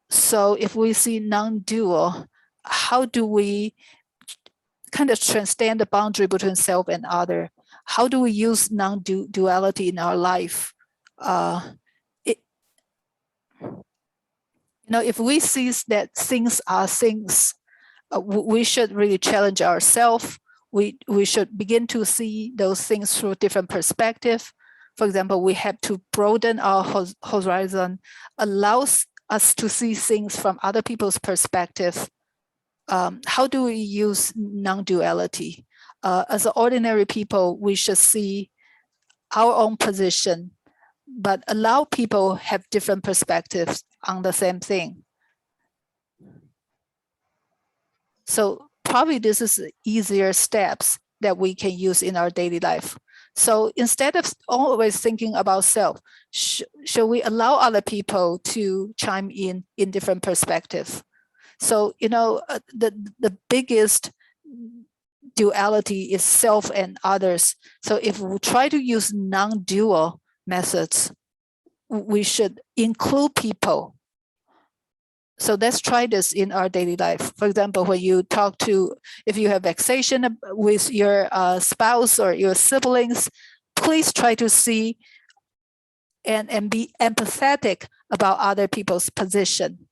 So if we see non-dual, how do we kind of transcend the boundary between self and other? How do we use non-duality in our life? If we see that things are things, we should really challenge ourselves. We should begin to see those things through different perspective. For example, we have to broaden our horizon, allows us to see things from other people's perspective. How do we use non-duality? As ordinary people, we should see our own position, but allow people have different perspectives on the same thing. So probably this is easier steps that we can use in our daily life. So instead of always thinking about self, should we allow other people to chime in different perspectives? So, you know, the biggest duality is self and others. So if we try to use non-dual methods, we should include people. So let's try this in our daily life. For example, when you talk to, if you have vexation with your spouse or your siblings, please try to see and be empathetic about other people's position.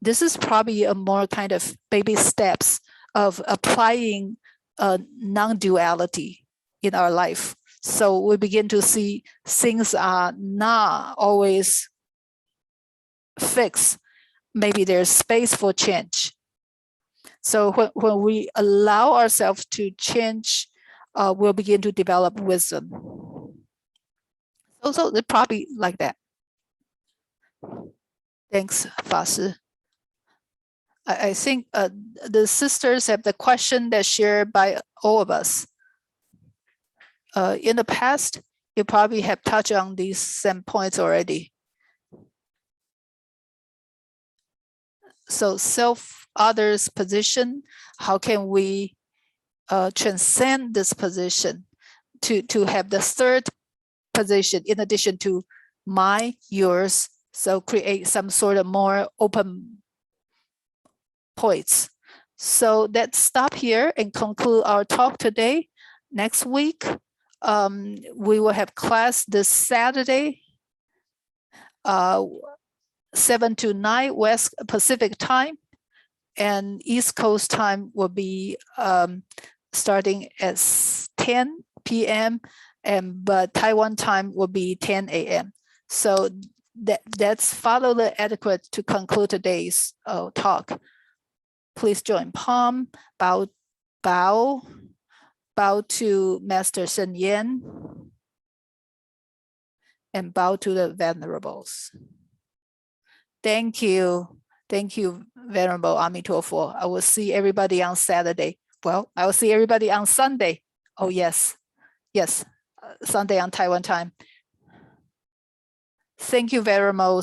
This is probably a more kind of baby steps of applying non-duality in our life. So we begin to see things are not always fixed. Maybe there's space for change. So when we allow ourselves to change, we'll begin to develop wisdom. So they're probably like that. Thanks, Fa Si. I think the sisters have the question that's shared by all of us. In the past, you probably have touched on these same points already. So self, others position, how can we transcend this position to have the third position in addition to my, yours, so create some sort of more open points. So let's stop here and conclude our talk today. Next week, we will have class this Saturday, 7 to 9 West Pacific time, and East Coast time will be starting at 10 p.m. but Taiwan time will be 10 a.m. So that's follow the etiquette to conclude today's talk. Please join palm, bow to Master Shen Yan, and bow to the venerables. Thank you. Thank you, Venerable Amitofo. I will see everybody on Saturday. Well, I will see everybody on Sunday. Oh, yes. Yes, Sunday on Taiwan time. Thank you, Venerable.